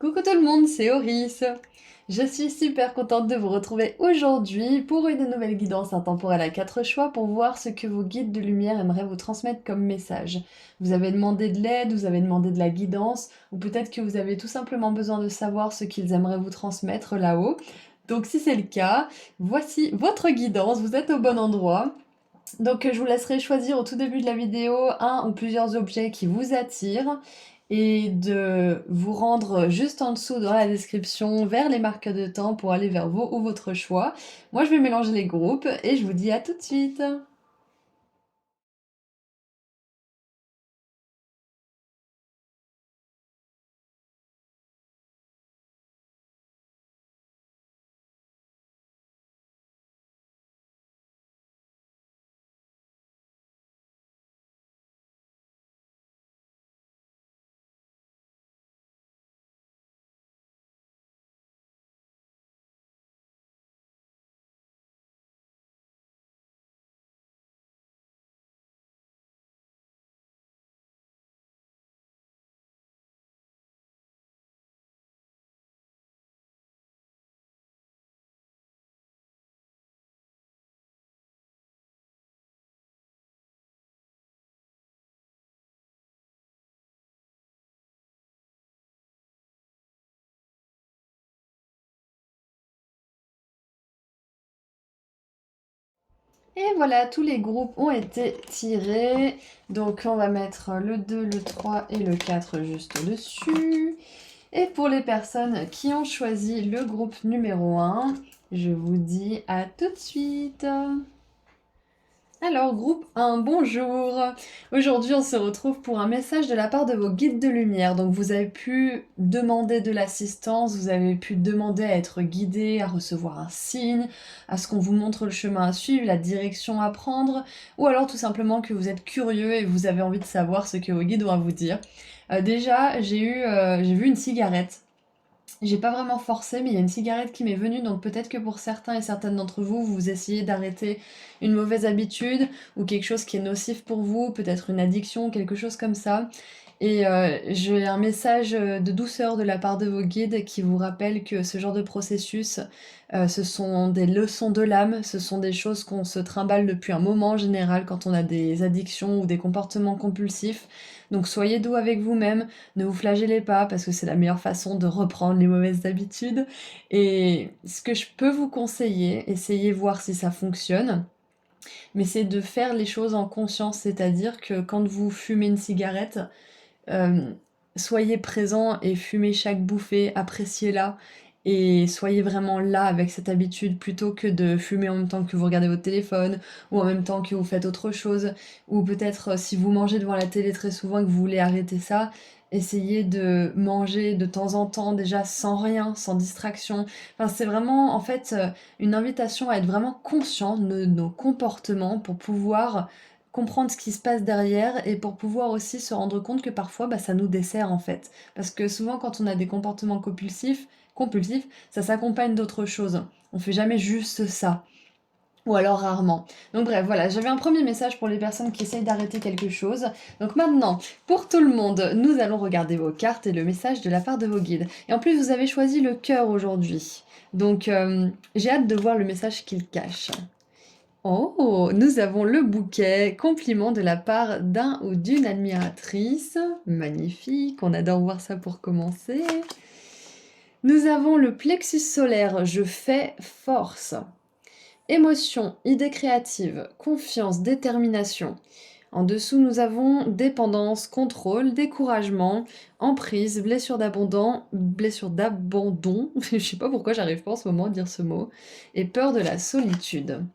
Coucou tout le monde, c'est Oris. Je suis super contente de vous retrouver aujourd'hui pour une nouvelle guidance intemporelle à 4 choix pour voir ce que vos guides de lumière aimeraient vous transmettre comme message. Vous avez demandé de l'aide, vous avez demandé de la guidance, ou peut-être que vous avez tout simplement besoin de savoir ce qu'ils aimeraient vous transmettre là-haut. Donc si c'est le cas, voici votre guidance, vous êtes au bon endroit. Donc je vous laisserai choisir au tout début de la vidéo un ou plusieurs objets qui vous attirent et de vous rendre juste en dessous dans la description vers les marqueurs de temps pour aller vers vos ou votre choix. Moi je vais mélanger les groupes et je vous dis à tout de suite. Et voilà, tous les groupes ont été tirés. Donc on va mettre le 2, le 3 et le 4 juste au-dessus. Et pour les personnes qui ont choisi le groupe numéro 1, je vous dis à tout de suite. Alors, groupe 1, bonjour! Aujourd'hui, on se retrouve pour un message de la part de vos guides de lumière. Donc, vous avez pu demander de l'assistance, vous avez pu demander à être guidé, à recevoir un signe, à ce qu'on vous montre le chemin à suivre, la direction à prendre, ou alors tout simplement que vous êtes curieux et vous avez envie de savoir ce que vos guides ont à vous dire. Déjà, j'ai vu une cigarette. J'ai pas vraiment forcé, mais il y a une cigarette qui m'est venue, donc peut-être que pour certains et certaines d'entre vous, vous essayez d'arrêter une mauvaise habitude ou quelque chose qui est nocif pour vous, peut-être une addiction, quelque chose comme ça. Et j'ai un message de douceur de la part de vos guides qui vous rappelle que ce genre de processus, ce sont des leçons de l'âme, ce sont des choses qu'on se trimballe depuis un moment en général quand on a des addictions ou des comportements compulsifs. Donc soyez doux avec vous-même, ne vous flagellez pas parce que c'est la meilleure façon de reprendre les mauvaises habitudes. Et ce que je peux vous conseiller, essayez voir si ça fonctionne, mais c'est de faire les choses en conscience, c'est-à-dire que quand vous fumez une cigarette, euh, soyez présent et fumez chaque bouffée, appréciez-la et soyez vraiment là avec cette habitude plutôt que de fumer en même temps que vous regardez votre téléphone ou en même temps que vous faites autre chose ou peut-être si vous mangez devant la télé très souvent et que vous voulez arrêter ça, essayez de manger de temps en temps déjà sans rien, sans distraction. Enfin, c'est vraiment en fait une invitation à être vraiment conscient de nos comportements pour pouvoir comprendre ce qui se passe derrière et pour pouvoir aussi se rendre compte que parfois bah, ça nous dessert en fait. Parce que souvent quand on a des comportements compulsifs, ça s'accompagne d'autres choses. On fait jamais juste ça. Ou alors rarement. Donc bref, voilà, j'avais un premier message pour les personnes qui essayent d'arrêter quelque chose. Donc maintenant, pour tout le monde, nous allons regarder vos cartes et le message de la part de vos guides. Et en plus, vous avez choisi le cœur aujourd'hui. Donc j'ai hâte de voir le message qu'il cache. Oh, nous avons le bouquet, compliment de la part d'un ou d'une admiratrice. Magnifique, on adore voir ça pour commencer. Nous avons le plexus solaire, je fais force. Émotion, idée créative, confiance, détermination. En dessous, nous avons dépendance, contrôle, découragement, emprise, blessure d'abandon, je sais pas pourquoi j'arrive pas en ce moment à dire ce mot, et peur de la solitude.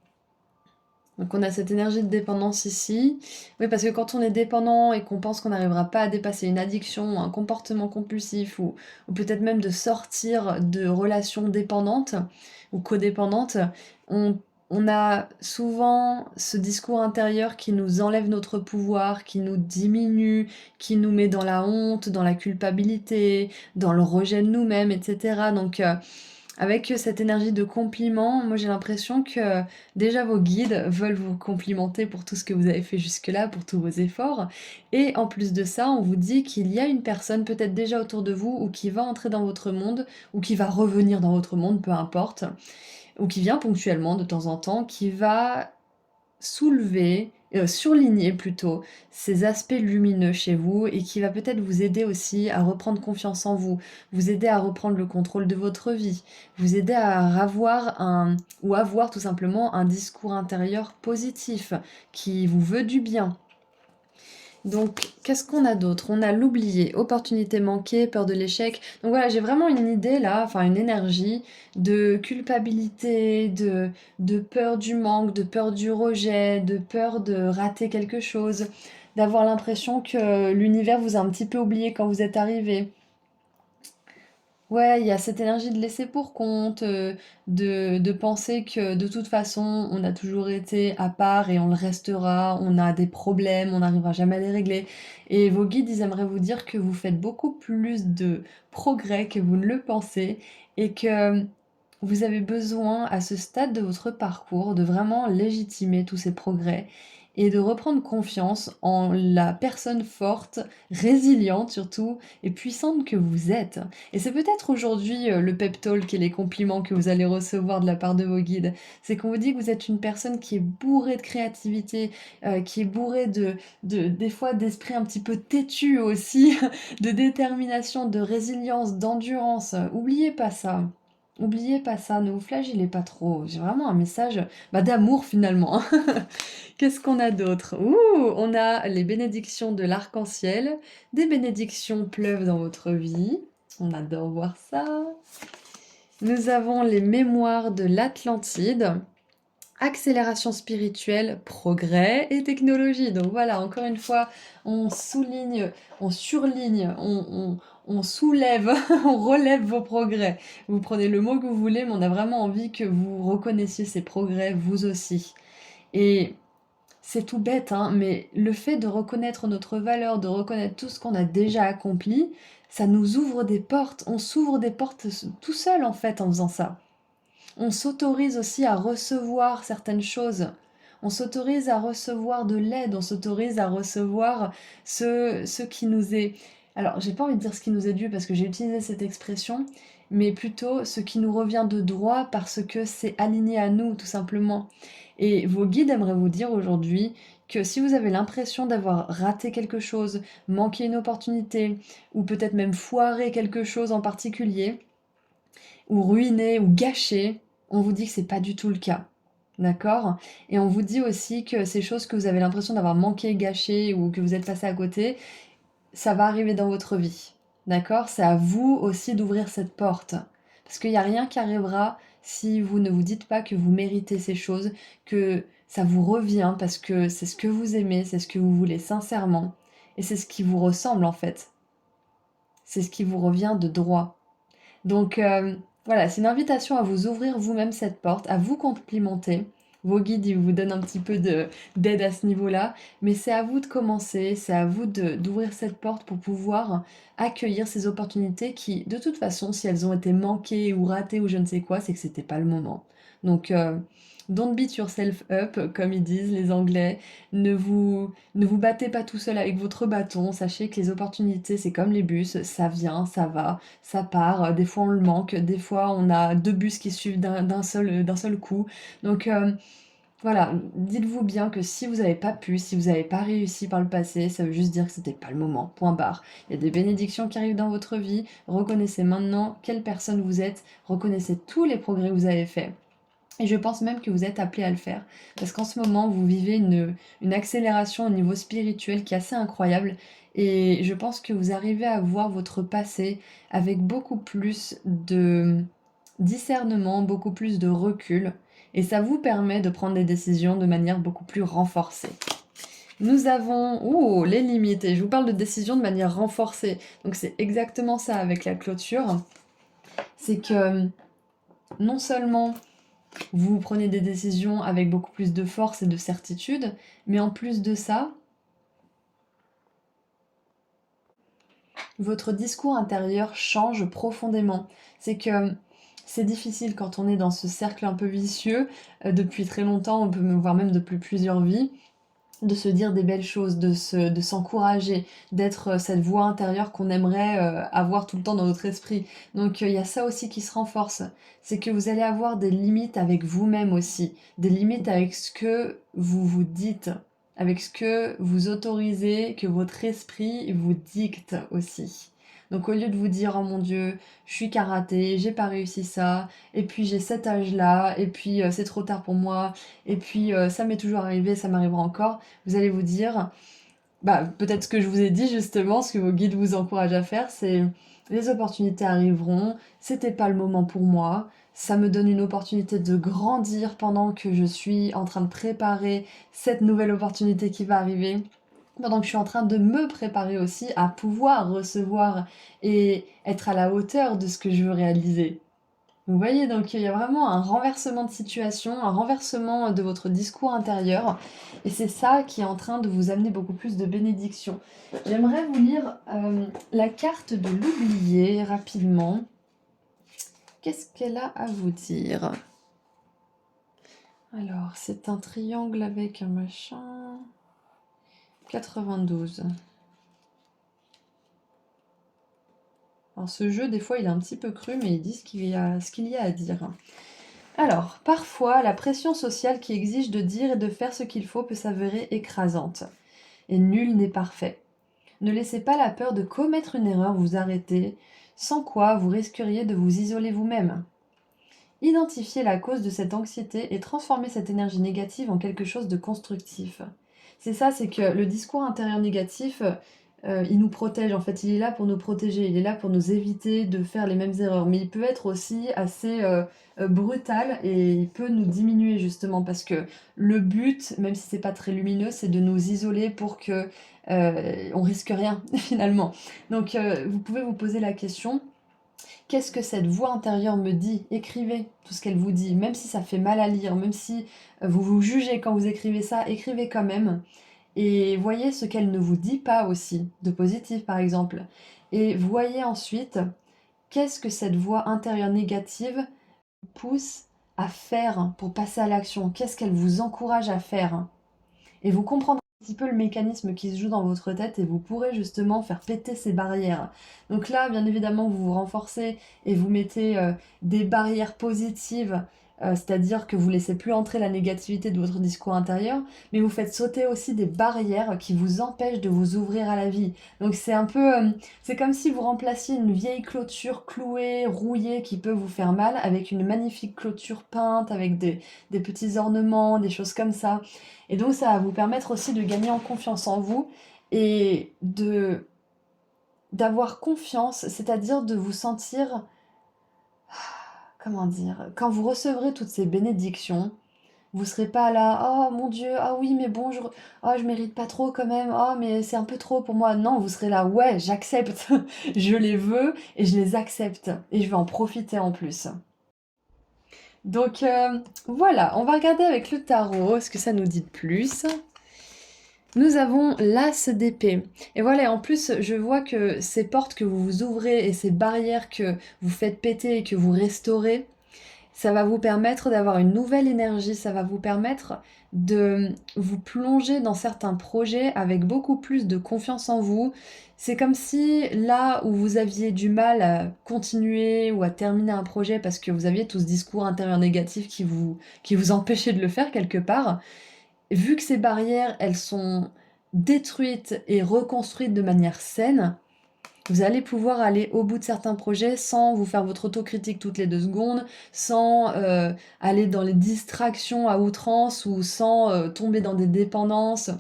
Donc on a cette énergie de dépendance ici. Oui, parce que quand on est dépendant et qu'on pense qu'on n'arrivera pas à dépasser une addiction, un comportement compulsif, ou peut-être même de sortir de relations dépendantes ou codépendantes, on, on a souvent ce discours intérieur qui nous enlève notre pouvoir, qui nous diminue, qui nous met dans la honte, dans la culpabilité, dans le rejet de nous-mêmes, etc. Donc Avec cette énergie de compliment, moi j'ai l'impression que déjà vos guides veulent vous complimenter pour tout ce que vous avez fait jusque-là, pour tous vos efforts. Et en plus de ça, on vous dit qu'il y a une personne peut-être déjà autour de vous ou qui va entrer dans votre monde ou qui va revenir dans votre monde, peu importe, ou qui vient ponctuellement de temps en temps, qui va soulever, surligner plutôt ces aspects lumineux chez vous et qui va peut-être vous aider aussi à reprendre confiance en vous, vous aider à reprendre le contrôle de votre vie, vous aider à avoir avoir tout simplement un discours intérieur positif qui vous veut du bien. Donc, qu'est-ce qu'on a d'autre? On a l'oublié, opportunité manquée, peur de l'échec. Donc voilà, j'ai vraiment une idée là, enfin une énergie de culpabilité, de peur du manque, de peur du rejet, de peur de rater quelque chose, d'avoir l'impression que l'univers vous a un petit peu oublié quand vous êtes arrivé. Ouais, il y a cette énergie de laisser pour compte, de penser que de toute façon, on a toujours été à part et on le restera, on a des problèmes, on n'arrivera jamais à les régler. Et vos guides, ils aimeraient vous dire que vous faites beaucoup plus de progrès que vous ne le pensez et que vous avez besoin, à ce stade de votre parcours, de vraiment légitimer tous ces progrès et de reprendre confiance en la personne forte, résiliente surtout, et puissante que vous êtes. Et c'est peut-être aujourd'hui le pep talk et les compliments que vous allez recevoir de la part de vos guides. C'est qu'on vous dit que vous êtes une personne qui est bourrée de créativité, qui est bourrée des fois d'esprit un petit peu têtu aussi, de détermination, de résilience, d'endurance. Oubliez pas ça. Oubliez pas ça, ne vous flagellez pas trop. J'ai vraiment un message d'amour finalement. Qu'est-ce qu'on a d'autre? Ouh, on a les bénédictions de l'arc-en-ciel. Des bénédictions pleuvent dans votre vie. On adore voir ça. Nous avons les mémoires de l'Atlantide. Accélération spirituelle, progrès et technologie. Donc voilà, encore une fois, on souligne, on surligne, on soulève, on relève vos progrès. Vous prenez le mot que vous voulez, mais on a vraiment envie que vous reconnaissiez ces progrès, vous aussi. Et c'est tout bête, hein, mais le fait de reconnaître notre valeur, de reconnaître tout ce qu'on a déjà accompli, ça nous ouvre des portes. On s'ouvre des portes tout seul, en fait, en faisant ça. On s'autorise aussi à recevoir certaines choses. On s'autorise à recevoir de l'aide, on s'autorise à recevoir ce qui nous est... Alors, j'ai pas envie de dire ce qui nous est dû parce que j'ai utilisé cette expression, mais plutôt ce qui nous revient de droit parce que c'est aligné à nous, tout simplement. Et vos guides aimeraient vous dire aujourd'hui que si vous avez l'impression d'avoir raté quelque chose, manqué une opportunité, ou peut-être même foiré quelque chose en particulier, ou ruiné ou gâché, on vous dit que c'est pas du tout le cas. D'accord? Et on vous dit aussi que ces choses que vous avez l'impression d'avoir manqué, gâché ou que vous êtes passé à côté, ça va arriver dans votre vie. D'accord? C'est à vous aussi d'ouvrir cette porte. Parce qu'il n'y a rien qui arrivera si vous ne vous dites pas que vous méritez ces choses, que ça vous revient parce que c'est ce que vous aimez, c'est ce que vous voulez sincèrement. Et c'est ce qui vous ressemble en fait. C'est ce qui vous revient de droit. Donc voilà, c'est une invitation à vous ouvrir vous-même cette porte, à vous complimenter. Vos guides, ils vous donnent un petit peu d'aide à ce niveau-là, mais c'est à vous de commencer, c'est à vous d'ouvrir cette porte pour pouvoir accueillir ces opportunités qui, de toute façon, si elles ont été manquées ou ratées ou je ne sais quoi, c'est que c'était pas le moment. Donc, don't beat yourself up, comme ils disent les Anglais. Ne vous battez pas tout seul avec votre bâton. Sachez que les opportunités, c'est comme les bus, ça vient, ça va, ça part. Des fois, on le manque. Des fois, on a deux bus qui suivent d'un seul coup. Donc, voilà, dites-vous bien que si vous n'avez pas pu, si vous n'avez pas réussi par le passé, ça veut juste dire que c'était pas le moment. Point barre. Il y a des bénédictions qui arrivent dans votre vie. Reconnaissez maintenant quelle personne vous êtes. Reconnaissez tous les progrès que vous avez faits. Et je pense même que vous êtes appelé à le faire. Parce qu'en ce moment, vous vivez une accélération au niveau spirituel qui est assez incroyable. Et je pense que vous arrivez à voir votre passé avec beaucoup plus de discernement, beaucoup plus de recul. Et ça vous permet de prendre des décisions de manière beaucoup plus renforcée. Nous avons, les limites. Et je vous parle de décisions de manière renforcée. Donc c'est exactement ça avec la clôture. C'est que non seulement vous prenez des décisions avec beaucoup plus de force et de certitude, mais en plus de ça, votre discours intérieur change profondément. C'est que C'est difficile quand on est dans ce cercle un peu vicieux, depuis très longtemps, on peut voire même depuis plusieurs vies, de se dire des belles choses, de s'encourager, d'être cette voix intérieure qu'on aimerait avoir tout le temps dans notre esprit. Donc il y a ça aussi qui se renforce. C'est que vous allez avoir des limites avec vous-même aussi, des limites avec ce que vous vous dites, avec ce que vous autorisez, que votre esprit vous dicte aussi. Donc au lieu de vous dire oh mon Dieu, je suis karaté, j'ai pas réussi ça, et puis j'ai cet âge-là, et puis c'est trop tard pour moi, et puis ça m'est toujours arrivé, ça m'arrivera encore, vous allez vous dire, bah peut-être ce que je vous ai dit justement, ce que vos guides vous encouragent à faire, c'est les opportunités arriveront, c'était pas le moment pour moi, ça me donne une opportunité de grandir pendant que je suis en train de préparer cette nouvelle opportunité qui va arriver. Pendant que je suis en train de me préparer aussi à pouvoir recevoir et être à la hauteur de ce que je veux réaliser. Vous voyez, donc il y a vraiment un renversement de situation, un renversement de votre discours intérieur, et c'est ça qui est en train de vous amener beaucoup plus de bénédictions. J'aimerais vous lire la carte de l'oublié rapidement. Qu'est-ce qu'elle a à vous dire? Alors, c'est un triangle avec un machin... 92. Alors ce jeu, des fois, il est un petit peu cru, mais il dit ce qu'il y a à dire. Alors, parfois, la pression sociale qui exige de dire et de faire ce qu'il faut peut s'avérer écrasante. Et nul n'est parfait. Ne laissez pas la peur de commettre une erreur vous arrêter, sans quoi vous risqueriez de vous isoler vous-même. Identifiez la cause de cette anxiété et transformez cette énergie négative en quelque chose de constructif. C'est ça, c'est que le discours intérieur négatif, il nous protège, en fait, il est là pour nous protéger, il est là pour nous éviter de faire les mêmes erreurs. Mais il peut être aussi assez brutal et il peut nous diminuer justement parce que le but, même si c'est pas très lumineux, c'est de nous isoler pour que on risque rien finalement. Donc vous pouvez vous poser la question. Qu'est-ce que cette voix intérieure me dit? Écrivez tout ce qu'elle vous dit, même si ça fait mal à lire, même si vous vous jugez quand vous écrivez ça, écrivez quand même. Et voyez ce qu'elle ne vous dit pas aussi, de positif par exemple. Et voyez ensuite qu'est-ce que cette voix intérieure négative vous pousse à faire pour passer à l'action. Qu'est-ce qu'elle vous encourage à faire? Et vous comprendrez un petit peu le mécanisme qui se joue dans votre tête et vous pourrez justement faire péter ces barrières. Donc là, bien évidemment, vous vous renforcez et vous mettez des barrières positives, c'est-à-dire que vous laissez plus entrer la négativité de votre discours intérieur, mais vous faites sauter aussi des barrières qui vous empêchent de vous ouvrir à la vie. Donc c'est un peu, c'est comme si vous remplaciez une vieille clôture clouée, rouillée, qui peut vous faire mal, avec une magnifique clôture peinte, avec des petits ornements, des choses comme ça. Et donc ça va vous permettre aussi de gagner en confiance en vous et d'avoir confiance, c'est-à-dire de vous sentir, comment dire, quand vous recevrez toutes ces bénédictions, vous serez pas là, oh mon Dieu, ah oui mais bon, je mérite pas trop quand même, oh mais c'est un peu trop pour moi. Non, vous serez là, ouais, j'accepte, je les veux et je les accepte et je vais en profiter en plus. Donc voilà, on va regarder avec le tarot ce que ça nous dit de plus. Nous avons l'As d'épée. Et voilà, en plus, je vois que ces portes que vous vous ouvrez et ces barrières que vous faites péter et que vous restaurez, ça va vous permettre d'avoir une nouvelle énergie, ça va vous permettre de vous plonger dans certains projets avec beaucoup plus de confiance en vous. C'est comme si là où vous aviez du mal à continuer ou à terminer un projet parce que vous aviez tout ce discours intérieur négatif qui vous empêchait de le faire quelque part, vu que ces barrières, elles sont détruites et reconstruites de manière saine, vous allez pouvoir aller au bout de certains projets sans vous faire votre autocritique toutes les 2 secondes, sans aller dans les distractions à outrance ou sans tomber dans des dépendances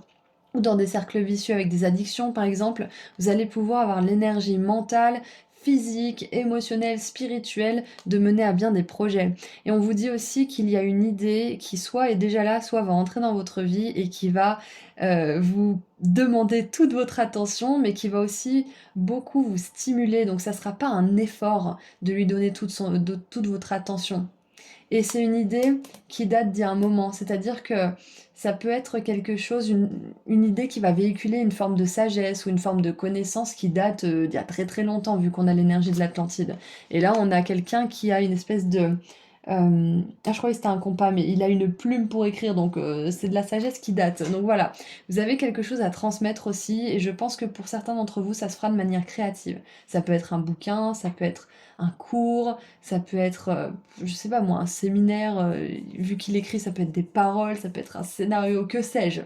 ou dans des cercles vicieux avec des addictions par exemple. Vous allez pouvoir avoir l'énergie mentale, physique, émotionnelle, spirituelle de mener à bien des projets. Et on vous dit aussi qu'il y a une idée qui soit est déjà là, soit va entrer dans votre vie et qui va vous demander toute votre attention, mais qui va aussi beaucoup vous stimuler. Donc ça ne sera pas un effort de lui donner toute votre attention. Et c'est une idée qui date d'il y a un moment, c'est-à-dire que ça peut être quelque chose, une idée qui va véhiculer une forme de sagesse ou une forme de connaissance qui date d'il y a très très longtemps, vu qu'on a l'énergie de l'Atlantide. Et là, on a quelqu'un qui a une espèce de... je croyais que c'était un compas, mais il a une plume pour écrire, donc c'est de la sagesse qui date. Donc voilà, vous avez quelque chose à transmettre aussi, et je pense que pour certains d'entre vous, ça se fera de manière créative. Ça peut être un bouquin, ça peut être un cours, ça peut être, je sais pas moi, un séminaire, vu qu'il écrit, ça peut être des paroles, ça peut être un scénario, que sais-je.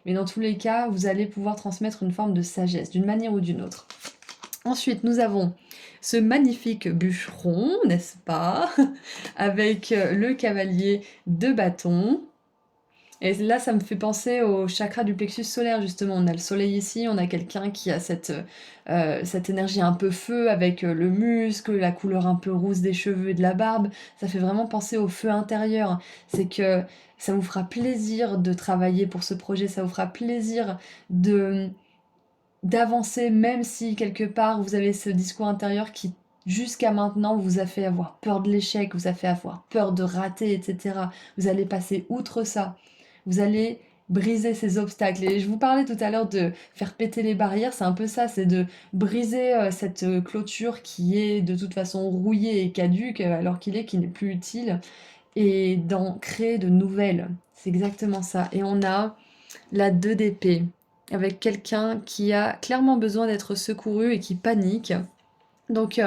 Mais dans tous les cas, vous allez pouvoir transmettre une forme de sagesse, d'une manière ou d'une autre. Ensuite, nous avons ce magnifique bûcheron, n'est-ce pas? Avec le cavalier de bâton. Et là, ça me fait penser au chakra du plexus solaire, justement. On a le soleil ici, on a quelqu'un qui a cette énergie un peu feu avec le muscle, la couleur un peu rousse des cheveux et de la barbe. Ça fait vraiment penser au feu intérieur. C'est que ça vous fera plaisir de travailler pour ce projet, ça vous fera plaisir de d'avancer, même si quelque part vous avez ce discours intérieur qui jusqu'à maintenant vous a fait avoir peur de l'échec, vous a fait avoir peur de rater, etc. Vous allez passer outre ça. Vous allez briser ces obstacles. Et je vous parlais tout à l'heure de faire péter les barrières, c'est un peu ça, c'est de briser cette clôture qui est de toute façon rouillée et caduque, alors qui n'est plus utile, et d'en créer de nouvelles. C'est exactement ça. Et on a la 2 d'épée, avec quelqu'un qui a clairement besoin d'être secouru et qui panique. Donc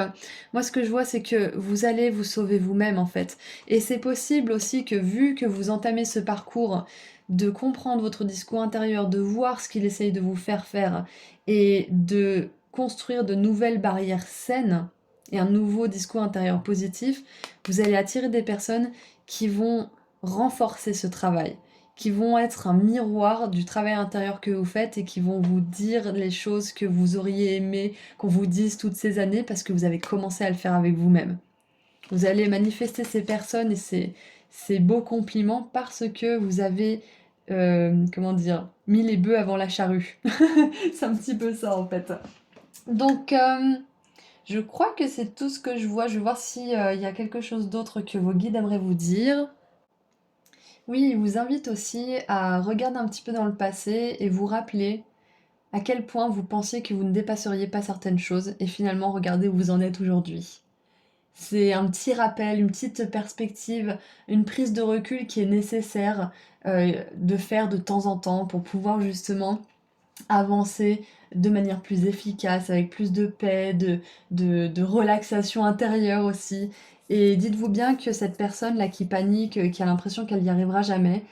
moi ce que je vois c'est que vous allez vous sauver vous-même en fait. Et c'est possible aussi que vu que vous entamez ce parcours, de comprendre votre discours intérieur, de voir ce qu'il essaye de vous faire faire et de construire de nouvelles barrières saines et un nouveau discours intérieur positif, vous allez attirer des personnes qui vont renforcer ce travail, qui vont être un miroir du travail intérieur que vous faites et qui vont vous dire les choses que vous auriez aimé qu'on vous dise toutes ces années parce que vous avez commencé à le faire avec vous-même. Vous allez manifester ces personnes et ces beaux compliments parce que vous avez, comment dire, mis les bœufs avant la charrue. C'est un petit peu ça en fait. Donc, je crois que c'est tout ce que je vois. Je vais voir s'il y a quelque chose d'autre que vos guides aimeraient vous dire. Oui, il vous invite aussi à regarder un petit peu dans le passé et vous rappeler à quel point vous pensiez que vous ne dépasseriez pas certaines choses et finalement regardez où vous en êtes aujourd'hui. C'est un petit rappel, une petite perspective, une prise de recul qui est nécessaire de faire de temps en temps pour pouvoir justement avancer de manière plus efficace, avec plus de paix, de relaxation intérieure aussi. Et dites-vous bien que cette personne-là qui panique, qui a l'impression qu'elle n'y arrivera jamais,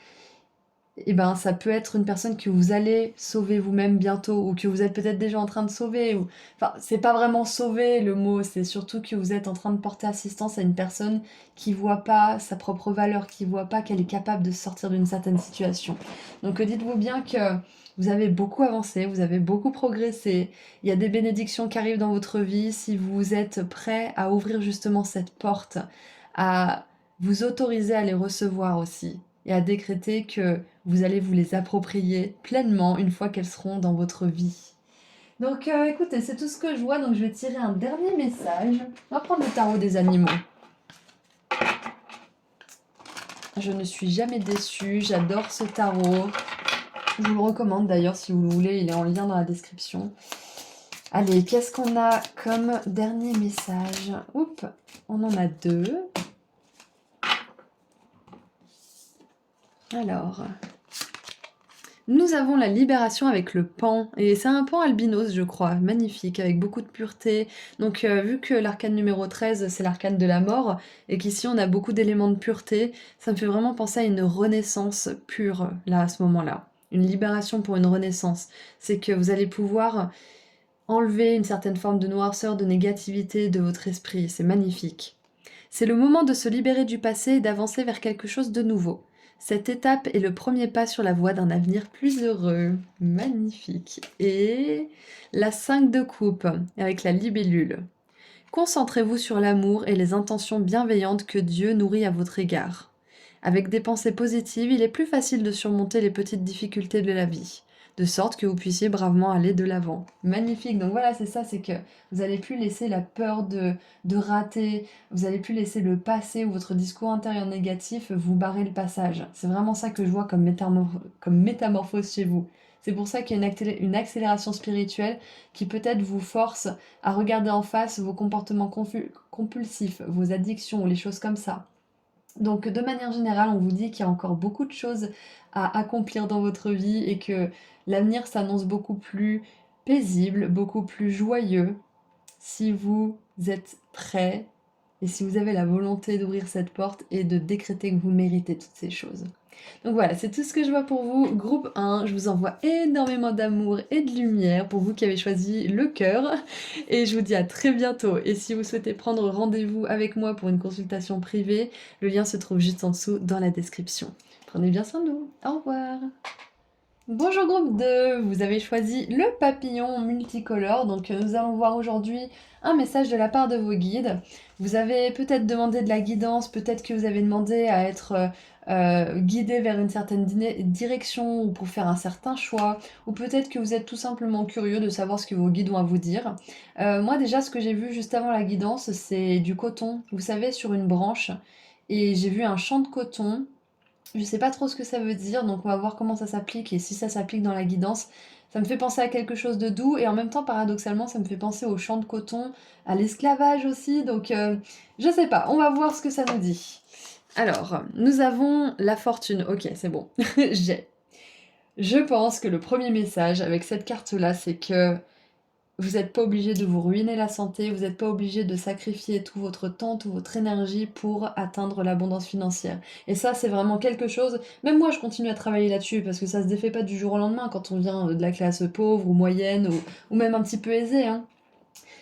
et ben ça peut être une personne que vous allez sauver vous-même bientôt ou que vous êtes peut-être déjà en train de sauver ou enfin c'est pas vraiment sauver le mot, c'est surtout que vous êtes en train de porter assistance à une personne qui voit pas sa propre valeur, qui voit pas qu'elle est capable de sortir d'une certaine situation. Donc dites-vous bien que vous avez beaucoup avancé, vous avez beaucoup progressé, il y a des bénédictions qui arrivent dans votre vie si vous êtes prêt à ouvrir justement cette porte, à vous autoriser à les recevoir aussi et à décréter que vous allez vous les approprier pleinement une fois qu'elles seront dans votre vie. Donc écoutez, c'est tout ce que je vois, donc je vais tirer un dernier message. On va prendre le tarot des animaux. Je ne suis jamais déçue, j'adore ce tarot. Je vous le recommande d'ailleurs si vous le voulez, il est en lien dans la description. Allez, qu'est-ce qu'on a comme dernier message? Oups, on en a 2. Alors, nous avons la libération avec le pan, et c'est un pan albinos, je crois, magnifique, avec beaucoup de pureté. Donc, vu que l'arcane numéro 13, c'est l'arcane de la mort, et qu'ici on a beaucoup d'éléments de pureté, ça me fait vraiment penser à une renaissance pure, là, à ce moment-là. Une libération pour une renaissance. C'est que vous allez pouvoir enlever une certaine forme de noirceur, de négativité de votre esprit, c'est magnifique. C'est le moment de se libérer du passé et d'avancer vers quelque chose de nouveau. Cette étape est le premier pas sur la voie d'un avenir plus heureux. Magnifique. Et la 5 de coupe, avec la libellule. Concentrez-vous sur l'amour et les intentions bienveillantes que Dieu nourrit à votre égard. Avec des pensées positives, il est plus facile de surmonter les petites difficultés de la vie. de sorte que vous puissiez bravement aller de l'avant. Magnifique, donc voilà, c'est ça, c'est que vous n'allez plus laisser la peur de rater, vous n'allez plus laisser le passé ou votre discours intérieur négatif vous barrer le passage. C'est vraiment ça que je vois comme, comme métamorphose chez vous. C'est pour ça qu'il y a une accélération spirituelle qui peut-être vous force à regarder en face vos comportements compulsifs, vos addictions ou les choses comme ça. Donc de manière générale, on vous dit qu'il y a encore beaucoup de choses à accomplir dans votre vie et que l'avenir s'annonce beaucoup plus paisible, beaucoup plus joyeux si vous êtes prêt et si vous avez la volonté d'ouvrir cette porte et de décréter que vous méritez toutes ces choses. Donc voilà, c'est tout ce que je vois pour vous. Groupe 1, je vous envoie énormément d'amour et de lumière pour vous qui avez choisi le cœur. Et je vous dis à très bientôt. Et si vous souhaitez prendre rendez-vous avec moi pour une consultation privée, le lien se trouve juste en dessous dans la description. Prenez bien soin de vous. Au revoir. Bonjour groupe 2, vous avez choisi le papillon multicolore, donc nous allons voir aujourd'hui un message de la part de vos guides. Vous avez peut-être demandé de la guidance, peut-être que vous avez demandé à être guidé vers une certaine direction ou pour faire un certain choix, ou peut-être que vous êtes tout simplement curieux de savoir ce que vos guides ont à vous dire. Moi déjà ce que j'ai vu juste avant la guidance c'est du coton, vous savez sur une branche, et j'ai vu un champ de coton. Je sais pas trop ce que ça veut dire, donc on va voir comment ça s'applique et si ça s'applique dans la guidance. Ça me fait penser à quelque chose de doux et en même temps, paradoxalement, ça me fait penser au champ de coton, à l'esclavage aussi, donc je sais pas, on va voir ce que ça nous dit. Alors, nous avons la fortune, ok, c'est bon, j'ai. Je pense que le premier message avec cette carte-là, c'est que vous n'êtes pas obligé de vous ruiner la santé, vous n'êtes pas obligé de sacrifier tout votre temps, toute votre énergie pour atteindre l'abondance financière. Et ça, c'est vraiment quelque chose, même moi je continue à travailler là-dessus, parce que ça se défait pas du jour au lendemain quand on vient de la classe pauvre ou moyenne, ou même un petit peu aisée, hein.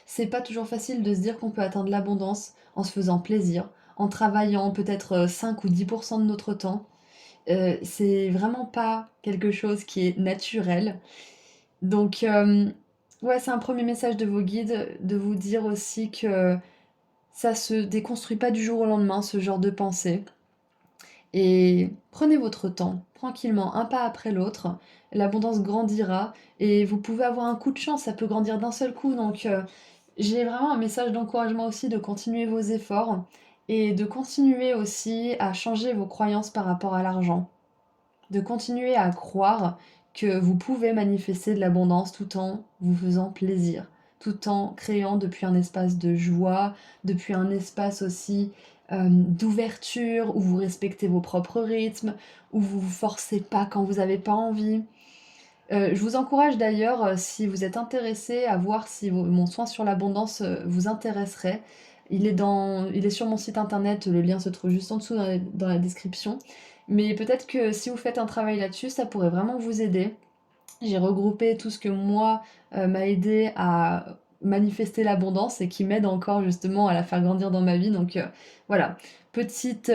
C'est pas toujours facile de se dire qu'on peut atteindre l'abondance en se faisant plaisir, en travaillant peut-être 5 ou 10% de notre temps. C'est vraiment pas quelque chose qui est naturel. Donc, ouais, c'est un premier message de vos guides, de vous dire aussi que ça se déconstruit pas du jour au lendemain, ce genre de pensée. Et prenez votre temps, tranquillement, un pas après l'autre. L'abondance grandira et vous pouvez avoir un coup de chance, ça peut grandir d'un seul coup. Donc, j'ai vraiment un message d'encouragement aussi de continuer vos efforts et de continuer aussi à changer vos croyances par rapport à l'argent. De continuer à croire que vous pouvez manifester de l'abondance tout en vous faisant plaisir, tout en créant depuis un espace de joie, depuis un espace aussi d'ouverture, où vous respectez vos propres rythmes, où vous vous forcez pas quand vous n'avez pas envie. Je vous encourage d'ailleurs, si vous êtes intéressé à voir si mon soin sur l'abondance vous intéresserait. Il est sur mon site internet, le lien se trouve juste en dessous dans la description. Mais peut-être que si vous faites un travail là-dessus, ça pourrait vraiment vous aider. J'ai regroupé tout ce que moi m'a aidé à manifester l'abondance et qui m'aide encore justement à la faire grandir dans ma vie. Donc voilà, petite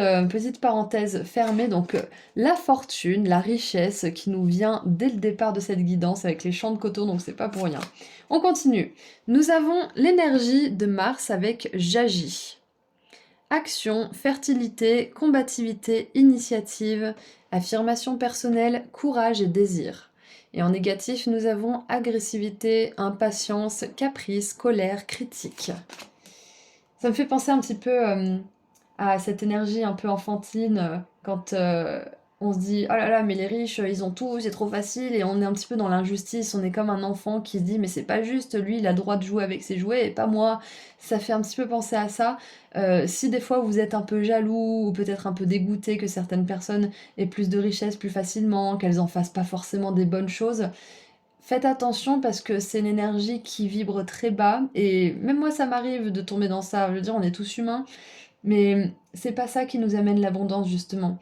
parenthèse fermée. Donc la fortune, la richesse qui nous vient dès le départ de cette guidance avec les champs de coton, donc c'est pas pour rien. On continue. Nous avons l'énergie de Mars avec Jagi. Action, fertilité, combativité, initiative, affirmation personnelle, courage et désir. Et en négatif, nous avons agressivité, impatience, caprice, colère, critique. Ça me fait penser un petit peu à cette énergie un peu enfantine quand on se dit oh là là mais les riches ils ont tout, c'est trop facile et on est un petit peu dans l'injustice, on est comme un enfant qui se dit mais c'est pas juste, lui il a le droit de jouer avec ses jouets et pas moi. Ça fait un petit peu penser à ça. Si des fois vous êtes un peu jaloux ou peut-être un peu dégoûté que certaines personnes aient plus de richesse plus facilement, qu'elles en fassent pas forcément des bonnes choses, faites attention parce que c'est une énergie qui vibre très bas et même moi ça m'arrive de tomber dans ça, je veux dire on est tous humains, mais c'est pas ça qui nous amène l'abondance justement.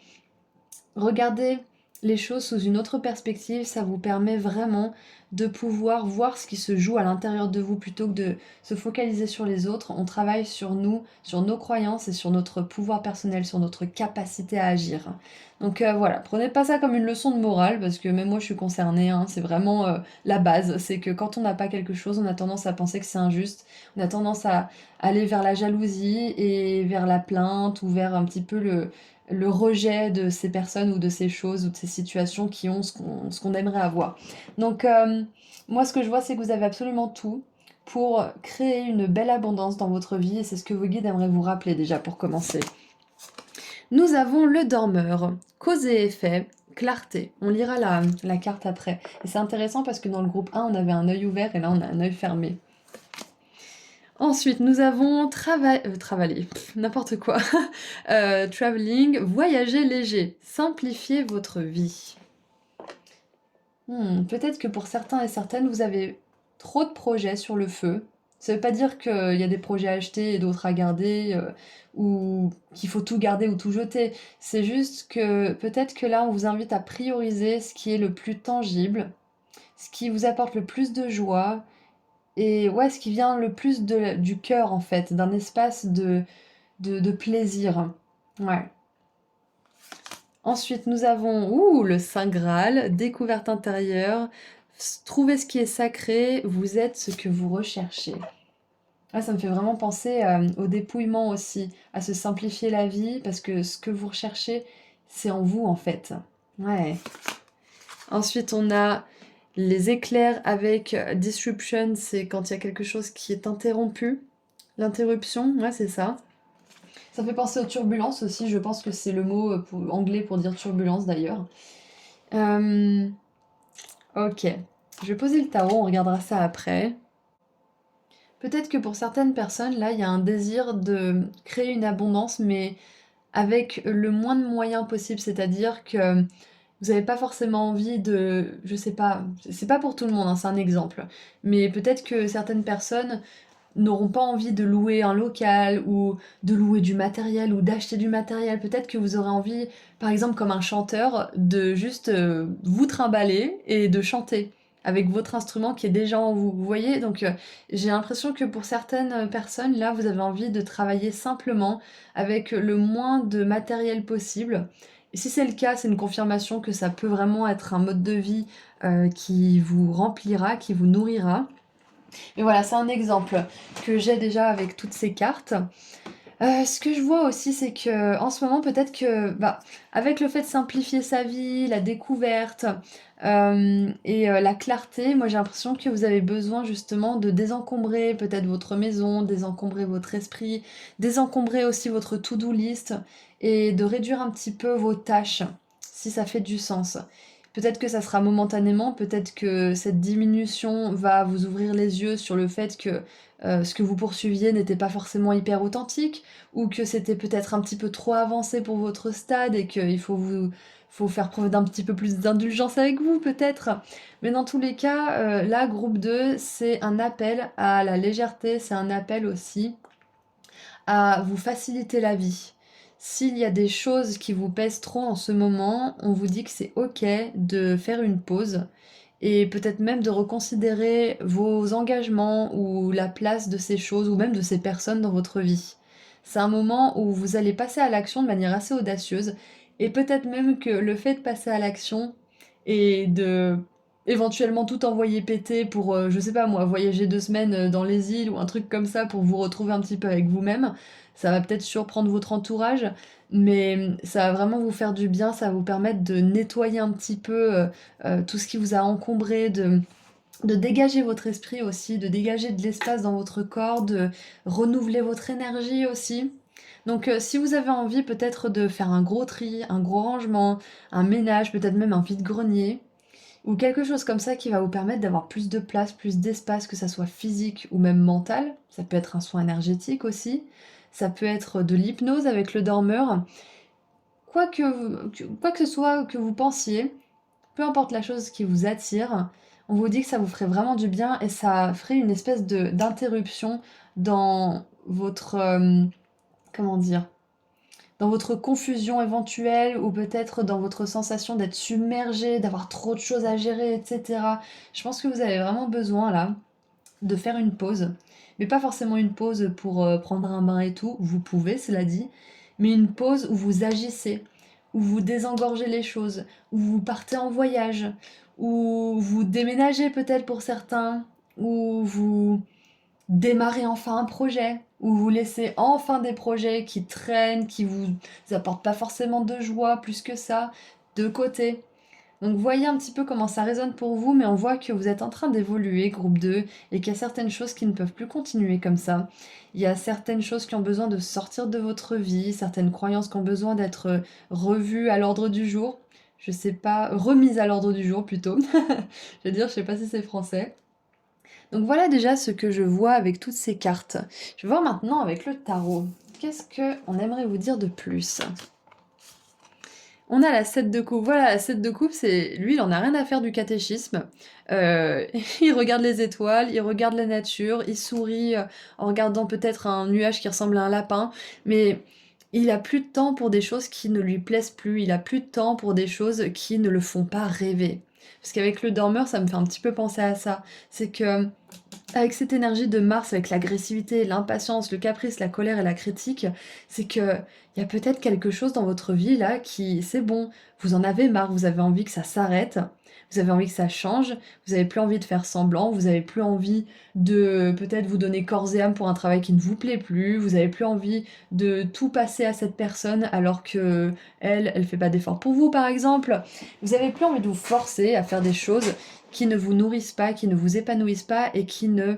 Regardez les choses sous une autre perspective, ça vous permet vraiment de pouvoir voir ce qui se joue à l'intérieur de vous plutôt que de se focaliser sur les autres. On travaille sur nous, sur nos croyances et sur notre pouvoir personnel, sur notre capacité à agir. Donc voilà, prenez pas ça comme une leçon de morale parce que même moi je suis concernée, hein, c'est vraiment la base, c'est que quand on n'a pas quelque chose, on a tendance à penser que c'est injuste, on a tendance à aller vers la jalousie et vers la plainte ou vers un petit peu le rejet de ces personnes ou de ces choses ou de ces situations qui ont ce qu'on aimerait avoir. Donc, moi, ce que je vois, c'est que vous avez absolument tout pour créer une belle abondance dans votre vie et c'est ce que vos guides aimeraient vous rappeler déjà pour commencer. Nous avons le dormeur, cause et effet, clarté. On lira la carte après. Et c'est intéressant parce que dans le groupe 1, on avait un œil ouvert et là, on a un œil fermé. Ensuite, nous avons travailler, n'importe quoi. Traveling, voyager léger, simplifier votre vie. Peut-être que pour certains et certaines, vous avez trop de projets sur le feu. Ça veut pas dire qu'il y a des projets à acheter et d'autres à garder, ou qu'il faut tout garder ou tout jeter. C'est juste que peut-être que là, on vous invite à prioriser ce qui est le plus tangible, ce qui vous apporte le plus de joie, et ouais, ce qui vient le plus du cœur en fait, d'un espace de plaisir. Ouais. Ensuite, nous avons le Saint Graal, découverte intérieure, trouver ce qui est sacré, vous êtes ce que vous recherchez. Ah, ça me fait vraiment penser au dépouillement aussi, à se simplifier la vie, parce que ce que vous recherchez, c'est en vous en fait. Ouais. Ensuite, on a les éclairs avec disruption, c'est quand il y a quelque chose qui est interrompu. L'interruption, ouais, c'est ça. Ça fait penser aux turbulences aussi, je pense que c'est le mot anglais pour dire turbulence d'ailleurs. Ok, je vais poser le tarot, on regardera ça après. Peut-être que pour certaines personnes, là, il y a un désir de créer une abondance, mais avec le moins de moyens possible, c'est-à-dire que vous n'avez pas forcément envie de... Je sais pas, c'est pas pour tout le monde, hein, c'est un exemple. Mais peut-être que certaines personnes n'auront pas envie de louer un local ou de louer du matériel ou d'acheter du matériel. Peut-être que vous aurez envie, par exemple comme un chanteur, de juste vous trimballer et de chanter avec votre instrument qui est déjà en vous. Vous voyez? Donc j'ai l'impression que pour certaines personnes, là, vous avez envie de travailler simplement avec le moins de matériel possible. Et si c'est le cas, c'est une confirmation que ça peut vraiment être un mode de vie qui vous remplira, qui vous nourrira. Mais voilà, c'est un exemple que j'ai déjà avec toutes ces cartes. Ce que je vois aussi, c'est que en ce moment, peut-être que, avec le fait de simplifier sa vie, la découverte et la clarté, moi j'ai l'impression que vous avez besoin justement de désencombrer peut-être votre maison, désencombrer votre esprit, désencombrer aussi votre to-do list et de réduire un petit peu vos tâches, si ça fait du sens. Peut-être que ça sera momentanément, peut-être que cette diminution va vous ouvrir les yeux sur le fait que ce que vous poursuiviez n'était pas forcément hyper authentique, ou que c'était peut-être un petit peu trop avancé pour votre stade et qu'il faut faire preuve d'un petit peu plus d'indulgence avec vous peut-être. Mais dans tous les cas, là, groupe 2, c'est un appel à la légèreté, c'est un appel aussi à vous faciliter la vie. S'il y a des choses qui vous pèsent trop en ce moment, on vous dit que c'est ok de faire une pause et peut-être même de reconsidérer vos engagements ou la place de ces choses ou même de ces personnes dans votre vie. C'est un moment où vous allez passer à l'action de manière assez audacieuse et peut-être même que le fait de passer à l'action et de éventuellement tout envoyer péter pour, je sais pas moi, voyager 2 semaines dans les îles ou un truc comme ça pour vous retrouver un petit peu avec vous-même, ça va peut-être surprendre votre entourage, mais ça va vraiment vous faire du bien, ça va vous permettre de nettoyer un petit peu tout ce qui vous a encombré, de dégager votre esprit aussi, de dégager de l'espace dans votre corps, de renouveler votre énergie aussi. Donc si vous avez envie peut-être de faire un gros tri, un gros rangement, un ménage, peut-être même un vide-grenier, ou quelque chose comme ça qui va vous permettre d'avoir plus de place, plus d'espace, que ça soit physique ou même mental, ça peut être un soin énergétique aussi, ça peut être de l'hypnose avec le dormeur, quoi que ce soit que vous pensiez, peu importe la chose qui vous attire, on vous dit que ça vous ferait vraiment du bien et ça ferait une espèce de d'interruption dans votre comment dire? Dans votre confusion éventuelle ou peut-être dans votre sensation d'être submergé, d'avoir trop de choses à gérer, etc. Je pense que vous avez vraiment besoin là de faire une pause. Mais pas forcément une pause pour prendre un bain et tout, vous pouvez, cela dit, mais une pause où vous agissez, où vous désengorgez les choses, où vous partez en voyage, où vous déménagez peut-être pour certains, où vous démarrer enfin un projet, ou vous laissez enfin des projets qui traînent, qui vous apportent pas forcément de joie plus que ça, de côté. Donc voyez un petit peu comment ça résonne pour vous, mais on voit que vous êtes en train d'évoluer, groupe 2, et qu'il y a certaines choses qui ne peuvent plus continuer comme ça. Il y a certaines choses qui ont besoin de sortir de votre vie, certaines croyances qui ont besoin d'être revues à l'ordre du jour. Je sais pas, remises à l'ordre du jour plutôt. Je veux dire, je sais pas si c'est français. Donc voilà déjà ce que je vois avec toutes ces cartes. Je vais voir maintenant avec le tarot. Qu'est-ce qu'on aimerait vous dire de plus? On a la 7 de coupe. Voilà, la 7 de coupe, c'est lui, il en a rien à faire du catéchisme. Il regarde les étoiles, il regarde la nature, il sourit en regardant peut-être un nuage qui ressemble à un lapin, mais il a plus de temps pour des choses qui ne lui plaisent plus, il a plus de temps pour des choses qui ne le font pas rêver. Parce qu'avec le dormeur, ça me fait un petit peu penser à ça. C'est que avec cette énergie de Mars, avec l'agressivité, l'impatience, le caprice, la colère et la critique, c'est que il y a peut-être quelque chose dans votre vie là qui, c'est bon, vous en avez marre, vous avez envie que ça s'arrête, vous avez envie que ça change, vous avez plus envie de faire semblant, vous avez plus envie de peut-être vous donner corps et âme pour un travail qui ne vous plaît plus, vous avez plus envie de tout passer à cette personne alors que elle fait pas d'effort pour vous par exemple. Vous avez plus envie de vous forcer à faire des choses qui ne vous nourrissent pas, qui ne vous épanouissent pas et qui ne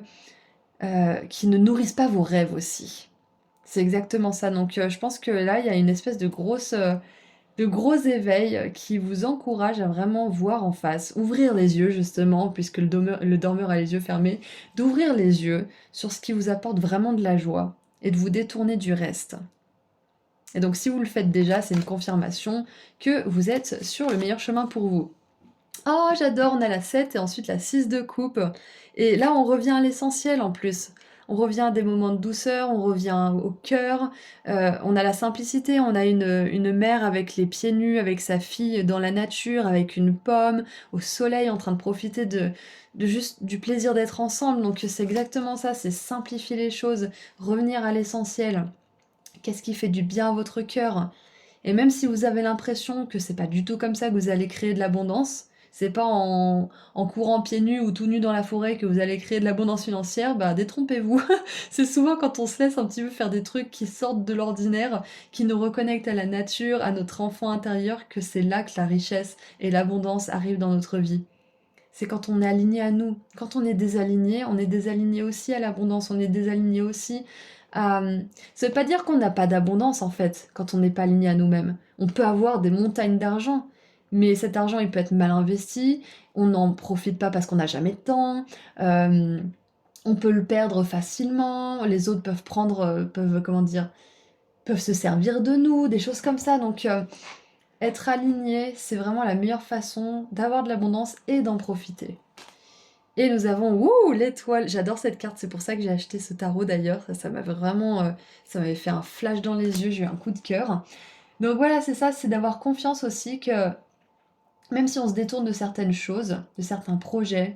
nourrissent pas vos rêves aussi. C'est exactement ça. Donc je pense que là, il y a une espèce de gros éveil qui vous encourage à vraiment voir en face, ouvrir les yeux justement, puisque le dormeur a les yeux fermés, d'ouvrir les yeux sur ce qui vous apporte vraiment de la joie et de vous détourner du reste. Et donc si vous le faites déjà, c'est une confirmation que vous êtes sur le meilleur chemin pour vous. Oh, j'adore, on a la 7 et ensuite la 6 de coupe. Et là, on revient à l'essentiel en plus. On revient à des moments de douceur, on revient au cœur, on a la simplicité, on a une mère avec les pieds nus, avec sa fille dans la nature, avec une pomme, au soleil, en train de profiter de juste du plaisir d'être ensemble. Donc c'est exactement ça, c'est simplifier les choses, revenir à l'essentiel. Qu'est-ce qui fait du bien à votre cœur? Et même si vous avez l'impression que c'est pas du tout comme ça que vous allez créer de l'abondance, c'est pas en courant pieds nus ou tout nus dans la forêt que vous allez créer de l'abondance financière, bah détrompez-vous. C'est souvent quand on se laisse un petit peu faire des trucs qui sortent de l'ordinaire, qui nous reconnectent à la nature, à notre enfant intérieur, que c'est là que la richesse et l'abondance arrivent dans notre vie. C'est quand on est aligné à nous. Quand on est désaligné aussi à l'abondance, on est désaligné aussi à... Ça veut pas dire qu'on n'a pas d'abondance en fait, quand on n'est pas aligné à nous-mêmes. On peut avoir des montagnes d'argent, mais cet argent il peut être mal investi, on n'en profite pas parce qu'on n'a jamais de temps, euh, on peut le perdre facilement, les autres peuvent prendre, peuvent, comment dire, peuvent se servir de nous, des choses comme ça. Donc être aligné, c'est vraiment la meilleure façon d'avoir de l'abondance et d'en profiter. Et nous avons, ouh, l'étoile. J'adore cette carte, c'est pour ça que j'ai acheté ce tarot d'ailleurs. Ça m'avait vraiment, ça m'avait fait un flash dans les yeux, j'ai eu un coup de cœur. Donc voilà, c'est ça, c'est d'avoir confiance aussi que même si on se détourne de certaines choses, de certains projets,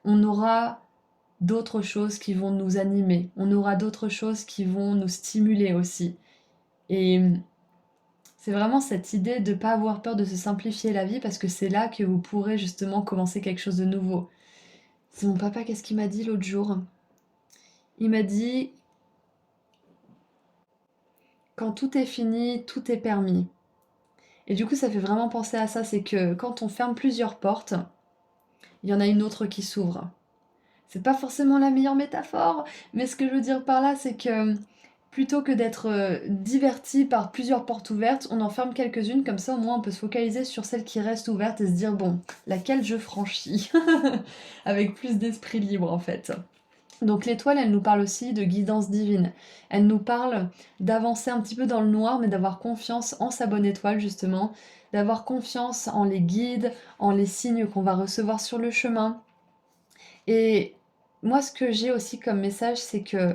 on aura d'autres choses qui vont nous animer. On aura d'autres choses qui vont nous stimuler aussi. Et c'est vraiment cette idée de ne pas avoir peur de se simplifier la vie parce que c'est là que vous pourrez justement commencer quelque chose de nouveau. C'est mon papa, qu'est-ce qu'il m'a dit l'autre jour? Il m'a dit, quand tout est fini, tout est permis. Et du coup, ça fait vraiment penser à ça, c'est que quand on ferme plusieurs portes, il y en a une autre qui s'ouvre. C'est pas forcément la meilleure métaphore, mais ce que je veux dire par là, c'est que plutôt que d'être diverti par plusieurs portes ouvertes, on en ferme quelques-unes, comme ça au moins on peut se focaliser sur celle qui reste ouverte et se dire bon, laquelle je franchis avec plus d'esprit libre en fait. Donc l'étoile, elle nous parle aussi de guidance divine. Elle nous parle d'avancer un petit peu dans le noir, mais d'avoir confiance en sa bonne étoile justement, d'avoir confiance en les guides, en les signes qu'on va recevoir sur le chemin. Et moi, ce que j'ai aussi comme message, c'est que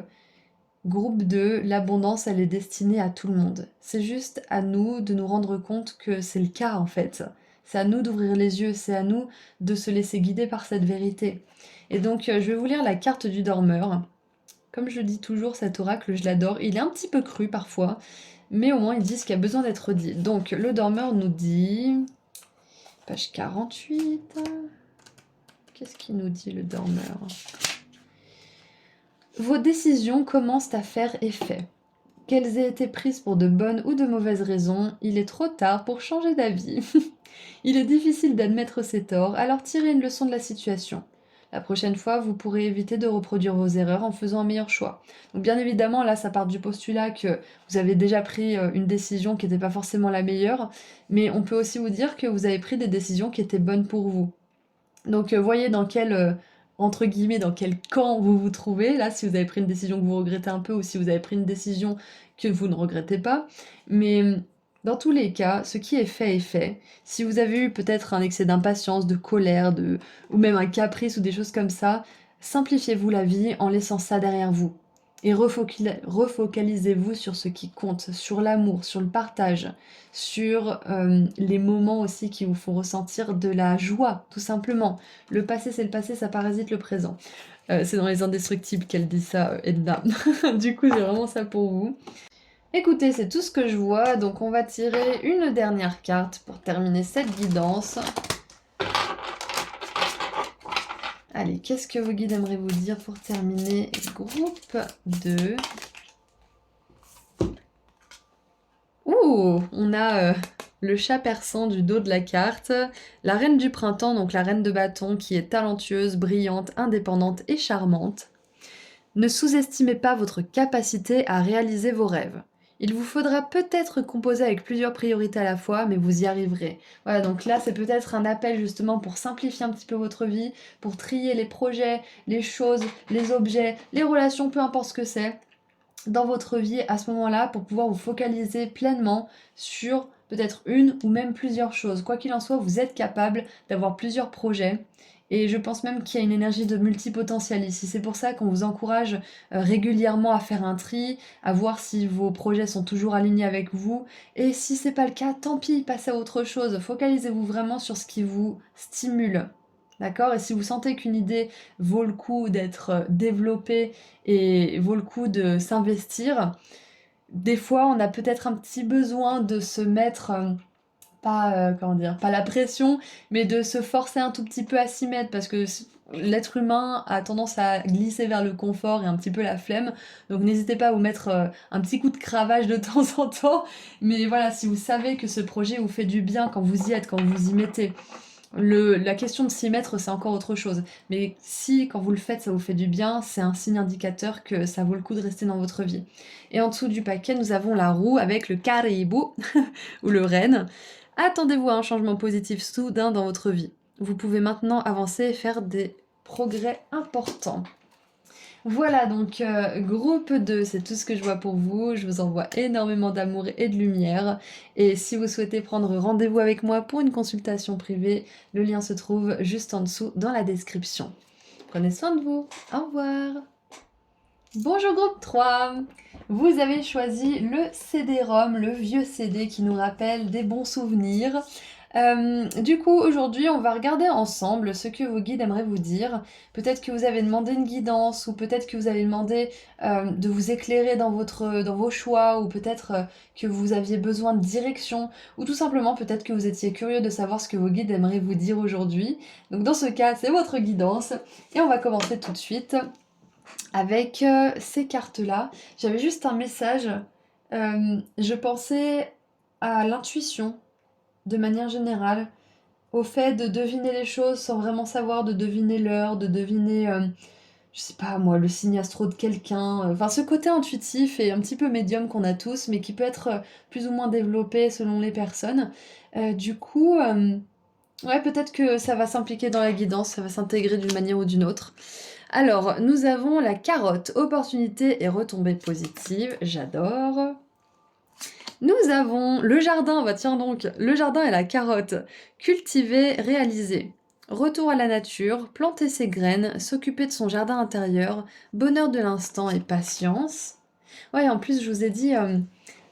groupe 2, l'abondance, elle est destinée à tout le monde. C'est juste à nous de nous rendre compte que c'est le cas en fait. C'est à nous d'ouvrir les yeux, c'est à nous de se laisser guider par cette vérité. Et donc, je vais vous lire la carte du dormeur. Comme je dis toujours, cet oracle, je l'adore. Il est un petit peu cru parfois, mais au moins il dit ce qui a besoin d'être dit. Donc, le dormeur nous dit... Page 48. Qu'est-ce qu'il nous dit, le dormeur? Vos décisions commencent à faire effet. Qu'elles aient été prises pour de bonnes ou de mauvaises raisons, il est trop tard pour changer d'avis. Il est difficile d'admettre ses torts, alors tirez une leçon de la situation. La prochaine fois, vous pourrez éviter de reproduire vos erreurs en faisant un meilleur choix. Donc bien évidemment, là, ça part du postulat que vous avez déjà pris une décision qui n'était pas forcément la meilleure, mais on peut aussi vous dire que vous avez pris des décisions qui étaient bonnes pour vous. Donc voyez dans quel, entre guillemets, dans quel camp vous vous trouvez, là, si vous avez pris une décision que vous regrettez un peu ou si vous avez pris une décision que vous ne regrettez pas. Mais dans tous les cas, ce qui est fait est fait. Si vous avez eu peut-être un excès d'impatience, de colère, ou même un caprice ou des choses comme ça, simplifiez-vous la vie en laissant ça derrière vous. Et refocalisez-vous sur ce qui compte, sur l'amour, sur le partage, sur les moments aussi qui vous font ressentir de la joie, tout simplement. Le passé, c'est le passé, ça parasite le présent. C'est dans Les Indestructibles qu'elle dit ça, Edna. Du coup, c'est vraiment ça pour vous. Écoutez, c'est tout ce que je vois, donc on va tirer une dernière carte pour terminer cette guidance. Allez, qu'est-ce que vos guides aimeraient vous dire pour terminer groupe 2? Ouh, on a le chat persan du dos de la carte, la reine du printemps, donc la reine de bâton, qui est talentueuse, brillante, indépendante et charmante. Ne sous-estimez pas votre capacité à réaliser vos rêves. Il vous faudra peut-être composer avec plusieurs priorités à la fois, mais vous y arriverez. Voilà, donc là, c'est peut-être un appel justement pour simplifier un petit peu votre vie, pour trier les projets, les choses, les objets, les relations, peu importe ce que c'est, dans votre vie à ce moment-là, pour pouvoir vous focaliser pleinement sur peut-être une ou même plusieurs choses. Quoi qu'il en soit, vous êtes capable d'avoir plusieurs projets. Et je pense même qu'il y a une énergie de multipotentiel ici. C'est pour ça qu'on vous encourage régulièrement à faire un tri, à voir si vos projets sont toujours alignés avec vous. Et si c'est pas le cas, tant pis, passez à autre chose. Focalisez-vous vraiment sur ce qui vous stimule. D'accord? Et si vous sentez qu'une idée vaut le coup d'être développée et vaut le coup de s'investir, des fois on a peut-être un petit besoin de se mettre pas, comment dire? Pas la pression, mais de se forcer un tout petit peu à s'y mettre parce que l'être humain a tendance à glisser vers le confort et un petit peu la flemme. Donc n'hésitez pas à vous mettre un petit coup de cravache de temps en temps. Mais voilà, si vous savez que ce projet vous fait du bien quand vous y êtes, quand vous y mettez. La question de s'y mettre, c'est encore autre chose. Mais si, quand vous le faites, ça vous fait du bien, c'est un signe indicateur que ça vaut le coup de rester dans votre vie. Et en dessous du paquet, nous avons la roue avec le caribou, ou le renne. Attendez-vous à un changement positif soudain dans votre vie. Vous pouvez maintenant avancer et faire des progrès importants. Voilà donc groupe 2, c'est tout ce que je vois pour vous. Je vous envoie énormément d'amour et de lumière. Et si vous souhaitez prendre rendez-vous avec moi pour une consultation privée, le lien se trouve juste en dessous dans la description. Prenez soin de vous. Au revoir. Bonjour groupe 3. Vous avez choisi le CD-ROM, le vieux CD qui nous rappelle des bons souvenirs. Du coup, aujourd'hui, on va regarder ensemble ce que vos guides aimeraient vous dire. Peut-être que vous avez demandé une guidance, ou peut-être que vous avez demandé de vous éclairer dans vos choix, ou peut-être que vous aviez besoin de direction, ou tout simplement peut-être que vous étiez curieux de savoir ce que vos guides aimeraient vous dire aujourd'hui. Donc dans ce cas, c'est votre guidance, et on va commencer tout de suite avec ces cartes-là. J'avais juste un message. Je pensais à l'intuition de manière générale, au fait de deviner les choses sans vraiment savoir, de deviner l'heure, de deviner, je sais pas moi, le signe astro de quelqu'un. Enfin, ce côté intuitif et un petit peu médium qu'on a tous, mais qui peut être plus ou moins développé selon les personnes. Du coup, ouais, peut-être que ça va s'impliquer dans la guidance, ça va s'intégrer d'une manière ou d'une autre. Alors, nous avons la carotte, opportunité et retombées positives, j'adore. Nous avons le jardin, bah tiens donc, le jardin et la carotte. Cultiver, réaliser. Retour à la nature, planter ses graines, s'occuper de son jardin intérieur, bonheur de l'instant et patience. Ouais, en plus, je vous ai dit,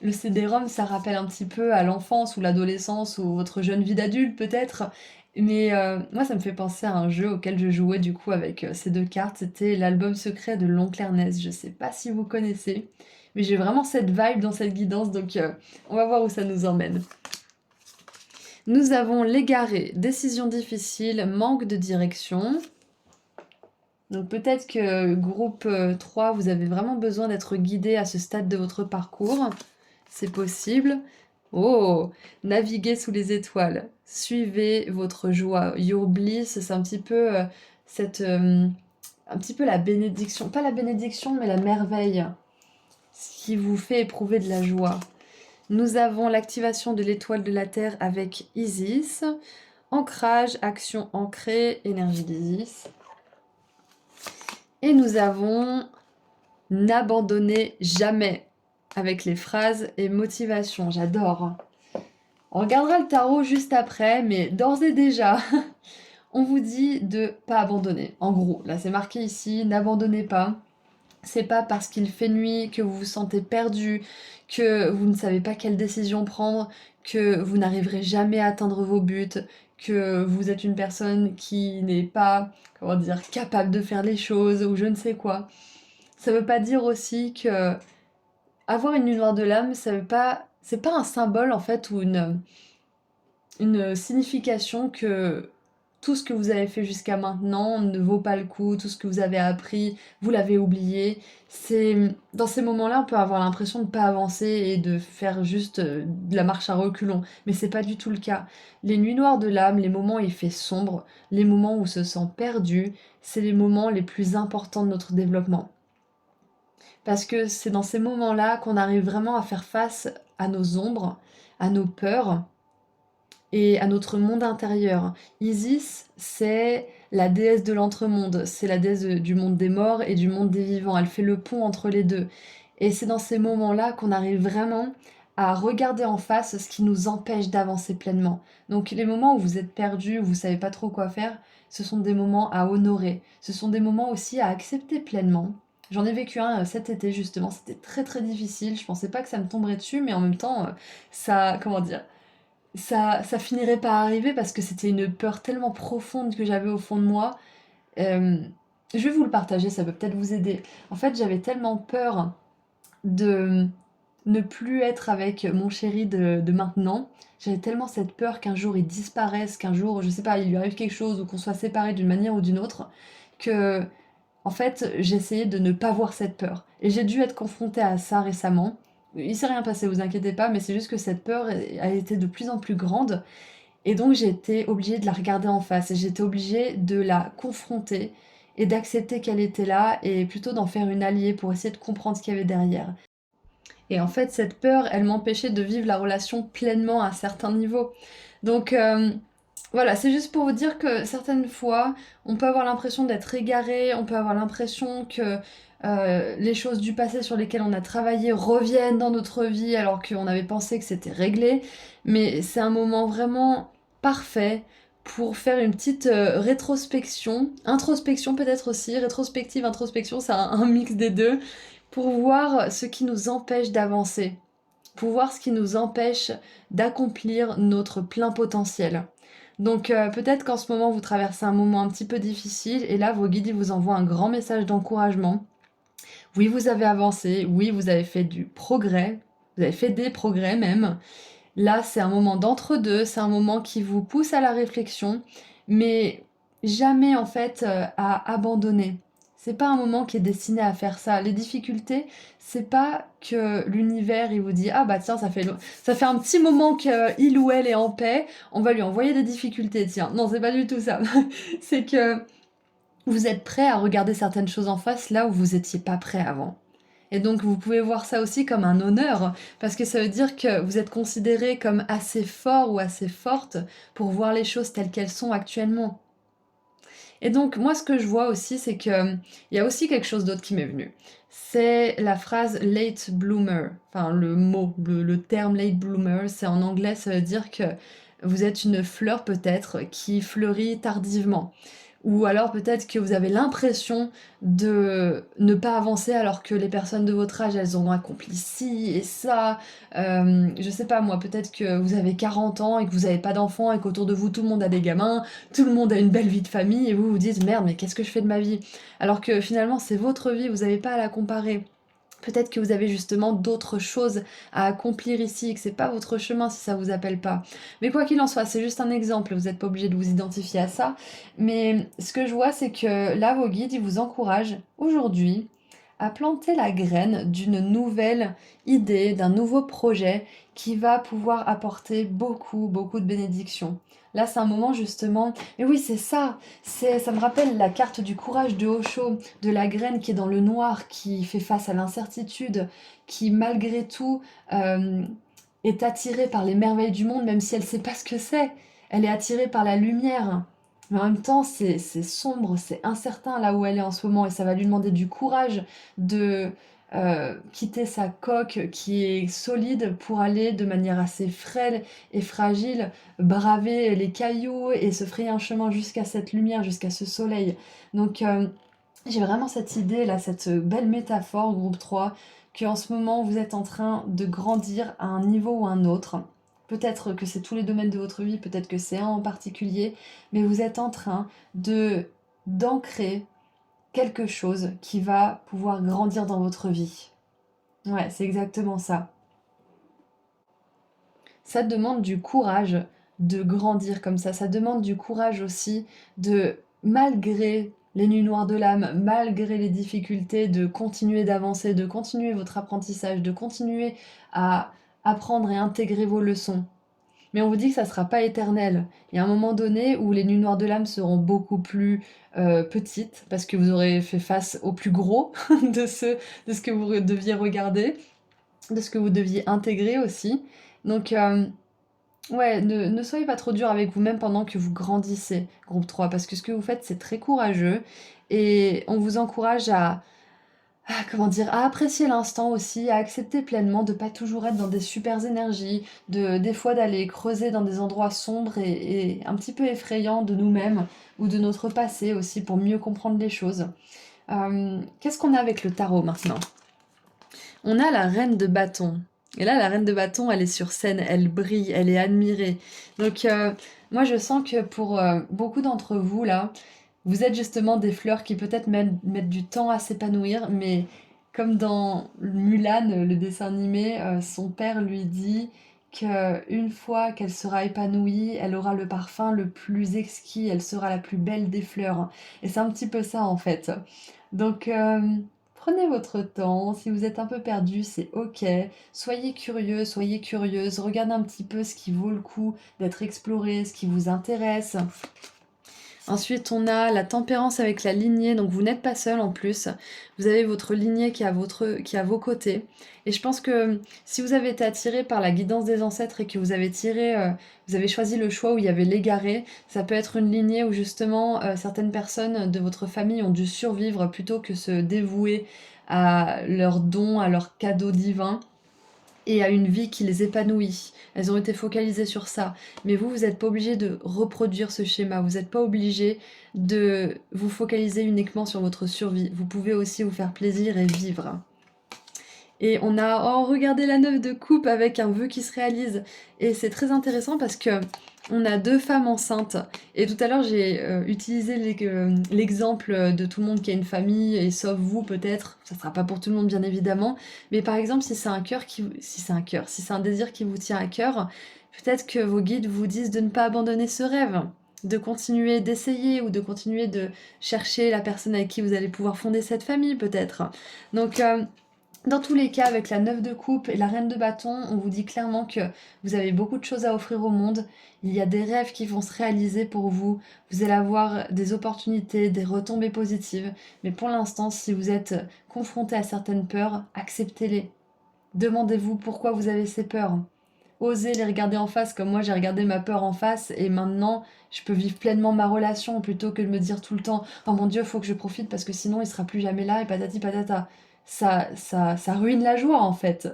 le CD-ROM, ça rappelle un petit peu à l'enfance ou l'adolescence ou votre jeune vie d'adulte peut-être. Mais moi, ça me fait penser à un jeu auquel je jouais du coup avec ces deux cartes. C'était l'album secret de l'oncle Ernest. Je sais pas si vous connaissez, mais j'ai vraiment cette vibe dans cette guidance, donc on va voir où ça nous emmène. Nous avons l'égaré, décision difficile, manque de direction. Donc peut-être que groupe 3, vous avez vraiment besoin d'être guidé à ce stade de votre parcours. C'est possible. Oh, naviguez sous les étoiles. Suivez votre joie. Your bliss, c'est un petit peu un petit peu la bénédiction. Pas la bénédiction, mais la merveille. Ce qui vous fait éprouver de la joie. Nous avons l'activation de l'étoile de la Terre avec Isis. Ancrage, action ancrée, énergie d'Isis. Et nous avons n'abandonnez jamais avec les phrases et motivation. J'adore. On regardera le tarot juste après, mais d'ores et déjà, on vous dit de pas abandonner. En gros, là c'est marqué ici, n'abandonnez pas. C'est pas parce qu'il fait nuit que vous vous sentez perdu, que vous ne savez pas quelle décision prendre, que vous n'arriverez jamais à atteindre vos buts, que vous êtes une personne qui n'est pas, comment dire, capable de faire les choses ou je ne sais quoi. Ça veut pas dire aussi que avoir une nuit noire de l'âme, c'est pas un symbole en fait ou une signification que tout ce que vous avez fait jusqu'à maintenant ne vaut pas le coup, tout ce que vous avez appris, vous l'avez oublié. C'est dans ces moments-là, on peut avoir l'impression de ne pas avancer et de faire juste de la marche à reculons, mais c'est pas du tout le cas. Les nuits noires de l'âme, les moments où il fait sombre, les moments où on se sent perdu, c'est les moments les plus importants de notre développement. Parce que c'est dans ces moments-là qu'on arrive vraiment à faire face à nos ombres, à nos peurs et à notre monde intérieur. Isis, c'est la déesse de l'entremonde, c'est la déesse du monde des morts et du monde des vivants. Elle fait le pont entre les deux. Et c'est dans ces moments-là qu'on arrive vraiment à regarder en face ce qui nous empêche d'avancer pleinement. Donc les moments où vous êtes perdu, où vous savez pas trop quoi faire, ce sont des moments à honorer. Ce sont des moments aussi à accepter pleinement. J'en ai vécu un cet été justement, c'était très très difficile. Je pensais pas que ça me tomberait dessus, mais en même temps, ça, comment dire, ça finirait par arriver parce que c'était une peur tellement profonde que j'avais au fond de moi. Euh, je vais vous le partager, ça peut peut-être vous aider. En fait, j'avais tellement peur de ne plus être avec mon chéri de maintenant. J'avais tellement cette peur qu'un jour il disparaisse, qu'un jour, je sais pas, il lui arrive quelque chose ou qu'on soit séparés d'une manière ou d'une autre, que en fait, j'essayais de ne pas voir cette peur. Et j'ai dû être confrontée à ça récemment. Il s'est rien passé, vous inquiétez pas, mais c'est juste que cette peur a été de plus en plus grande. Et donc j'ai été obligée de la regarder en face. Et j'étais obligée de la confronter et d'accepter qu'elle était là et plutôt d'en faire une alliée pour essayer de comprendre ce qu'il y avait derrière. Et en fait, cette peur, elle m'empêchait de vivre la relation pleinement à un certain niveau. Donc voilà, c'est juste pour vous dire que certaines fois, on peut avoir l'impression d'être égaré, on peut avoir l'impression que les choses du passé sur lesquelles on a travaillé reviennent dans notre vie alors qu'on avait pensé que c'était réglé. Mais c'est un moment vraiment parfait pour faire une petite rétrospection, introspection peut-être aussi, rétrospective, introspection, c'est un mix des deux, pour voir ce qui nous empêche d'avancer, pour voir ce qui nous empêche d'accomplir notre plein potentiel. Donc peut-être qu'en ce moment vous traversez un moment un petit peu difficile et là vos guides vous envoient un grand message d'encouragement. Oui, vous avez avancé, oui, vous avez fait du progrès, vous avez fait des progrès même. Là, c'est un moment d'entre-deux, c'est un moment qui vous pousse à la réflexion, mais jamais en fait à abandonner. C'est pas un moment qui est destiné à faire ça. Les difficultés, c'est pas que l'univers il vous dit ah bah tiens ça fait un petit moment qu'il ou elle est en paix, on va lui envoyer des difficultés. Tiens, non c'est pas du tout ça. C'est que vous êtes prêt à regarder certaines choses en face là où vous étiez pas prêt avant. Et donc vous pouvez voir ça aussi comme un honneur, parce que ça veut dire que vous êtes considéré comme assez fort ou assez forte pour voir les choses telles qu'elles sont actuellement. Et donc moi ce que je vois aussi c'est que il y a aussi quelque chose d'autre qui m'est venu. C'est la phrase late bloomer, enfin le mot, le terme late bloomer, c'est en anglais ça veut dire que vous êtes une fleur peut-être qui fleurit tardivement. Ou alors peut-être que vous avez l'impression de ne pas avancer alors que les personnes de votre âge, elles ont accompli ci et ça. Je sais pas moi, peut-être que vous avez 40 ans et que vous n'avez pas d'enfants et qu'autour de vous tout le monde a des gamins, tout le monde a une belle vie de famille et vous vous dites merde mais qu'est-ce que je fais de ma vie? Alors que finalement c'est votre vie, vous n'avez pas à la comparer. Peut-être que vous avez justement d'autres choses à accomplir ici, que c'est pas votre chemin si ça vous appelle pas. Mais quoi qu'il en soit, c'est juste un exemple, vous n'êtes pas obligé de vous identifier à ça. Mais ce que je vois, c'est que là, vos guides, ils vous encouragent aujourd'hui à planter la graine d'une nouvelle idée, d'un nouveau projet qui va pouvoir apporter beaucoup, beaucoup de bénédictions. Là, c'est un moment justement. Mais oui, c'est ça. Ça me rappelle la carte du courage de Osho, de la graine qui est dans le noir, qui fait face à l'incertitude, qui malgré tout euh, est attirée par les merveilles du monde, même si elle ne sait pas ce que c'est. Elle est attirée par la lumière. Mais en même temps, c'est sombre, c'est incertain là où elle est en ce moment, et ça va lui demander du courage de quitter sa coque qui est solide pour aller de manière assez frêle et fragile, braver les cailloux et se frayer un chemin jusqu'à cette lumière, jusqu'à ce soleil. Donc j'ai vraiment cette idée là, cette belle métaphore, groupe 3, que en ce moment vous êtes en train de grandir à un niveau ou un autre. Peut-être que c'est tous les domaines de votre vie, peut-être que c'est un en particulier, mais vous êtes en train de d'ancrer quelque chose qui va pouvoir grandir dans votre vie. Ouais, c'est exactement ça. Ça demande du courage de grandir comme ça demande du courage aussi de, malgré les nuits noires de l'âme, malgré les difficultés, de continuer d'avancer, de continuer votre apprentissage, de continuer à apprendre et intégrer vos leçons. Mais on vous dit que ça ne sera pas éternel. Il y a un moment donné où les nuits noires de l'âme seront beaucoup plus petites, parce que vous aurez fait face au plus gros de ce que vous deviez regarder, de ce que vous deviez intégrer aussi. Donc, ouais, ne soyez pas trop dur avec vous-même pendant que vous grandissez, groupe 3, parce que ce que vous faites, c'est très courageux. Et on vous encourage comment dire, à apprécier l'instant aussi, à accepter pleinement de pas toujours être dans des super énergies, des fois d'aller creuser dans des endroits sombres et un petit peu effrayants de nous-mêmes ou de notre passé aussi pour mieux comprendre les choses. Qu'est-ce qu'on a avec le tarot maintenant? On a la reine de bâton. Et là, la reine de bâton, elle est sur scène, elle brille, elle est admirée. Donc, moi, je sens que pour beaucoup d'entre vous, là, vous êtes justement des fleurs qui peut-être mettent du temps à s'épanouir, mais comme dans Mulan, le dessin animé, son père lui dit qu'une fois qu'elle sera épanouie, elle aura le parfum le plus exquis, elle sera la plus belle des fleurs. Et c'est un petit peu ça en fait. Donc prenez votre temps, si vous êtes un peu perdu, c'est ok. Soyez curieux, soyez curieuse, regardez un petit peu ce qui vaut le coup d'être exploré, ce qui vous intéresse. Ensuite, on a la tempérance avec la lignée, donc vous n'êtes pas seul en plus. Vous avez votre lignée qui est à vos côtés. Et je pense que si vous avez été attiré par la guidance des ancêtres et que vous avez choisi le choix où il y avait l'égaré, ça peut être une lignée où justement certaines personnes de votre famille ont dû survivre plutôt que se dévouer à leurs dons, à leurs cadeaux divins et à une vie qui les épanouit. Elles ont été focalisées sur ça. Mais vous n'êtes pas obligé de reproduire ce schéma. Vous n'êtes pas obligé de vous focaliser uniquement sur votre survie. Vous pouvez aussi vous faire plaisir et vivre. Et on a, oh, regardez la 9 de coupe avec un vœu qui se réalise. Et c'est très intéressant parce que on a deux femmes enceintes. Et tout à l'heure, j'ai utilisé l'exemple de tout le monde qui a une famille, et sauf vous peut-être. Ça sera pas pour tout le monde, bien évidemment. Mais par exemple, si c'est un cœur si c'est un désir qui vous tient à cœur, peut-être que vos guides vous disent de ne pas abandonner ce rêve, de continuer d'essayer ou de continuer de chercher la personne avec qui vous allez pouvoir fonder cette famille, peut-être. Donc, dans tous les cas, avec la 9 de coupe et la reine de bâton, on vous dit clairement que vous avez beaucoup de choses à offrir au monde. Il y a des rêves qui vont se réaliser pour vous. Vous allez avoir des opportunités, des retombées positives. Mais pour l'instant, si vous êtes confronté à certaines peurs, acceptez-les. Demandez-vous pourquoi vous avez ces peurs. Osez les regarder en face comme moi j'ai regardé ma peur en face et maintenant je peux vivre pleinement ma relation plutôt que de me dire tout le temps oh mon Dieu faut que je profite parce que sinon il sera plus jamais là et patati patata. Ça ruine la joie en fait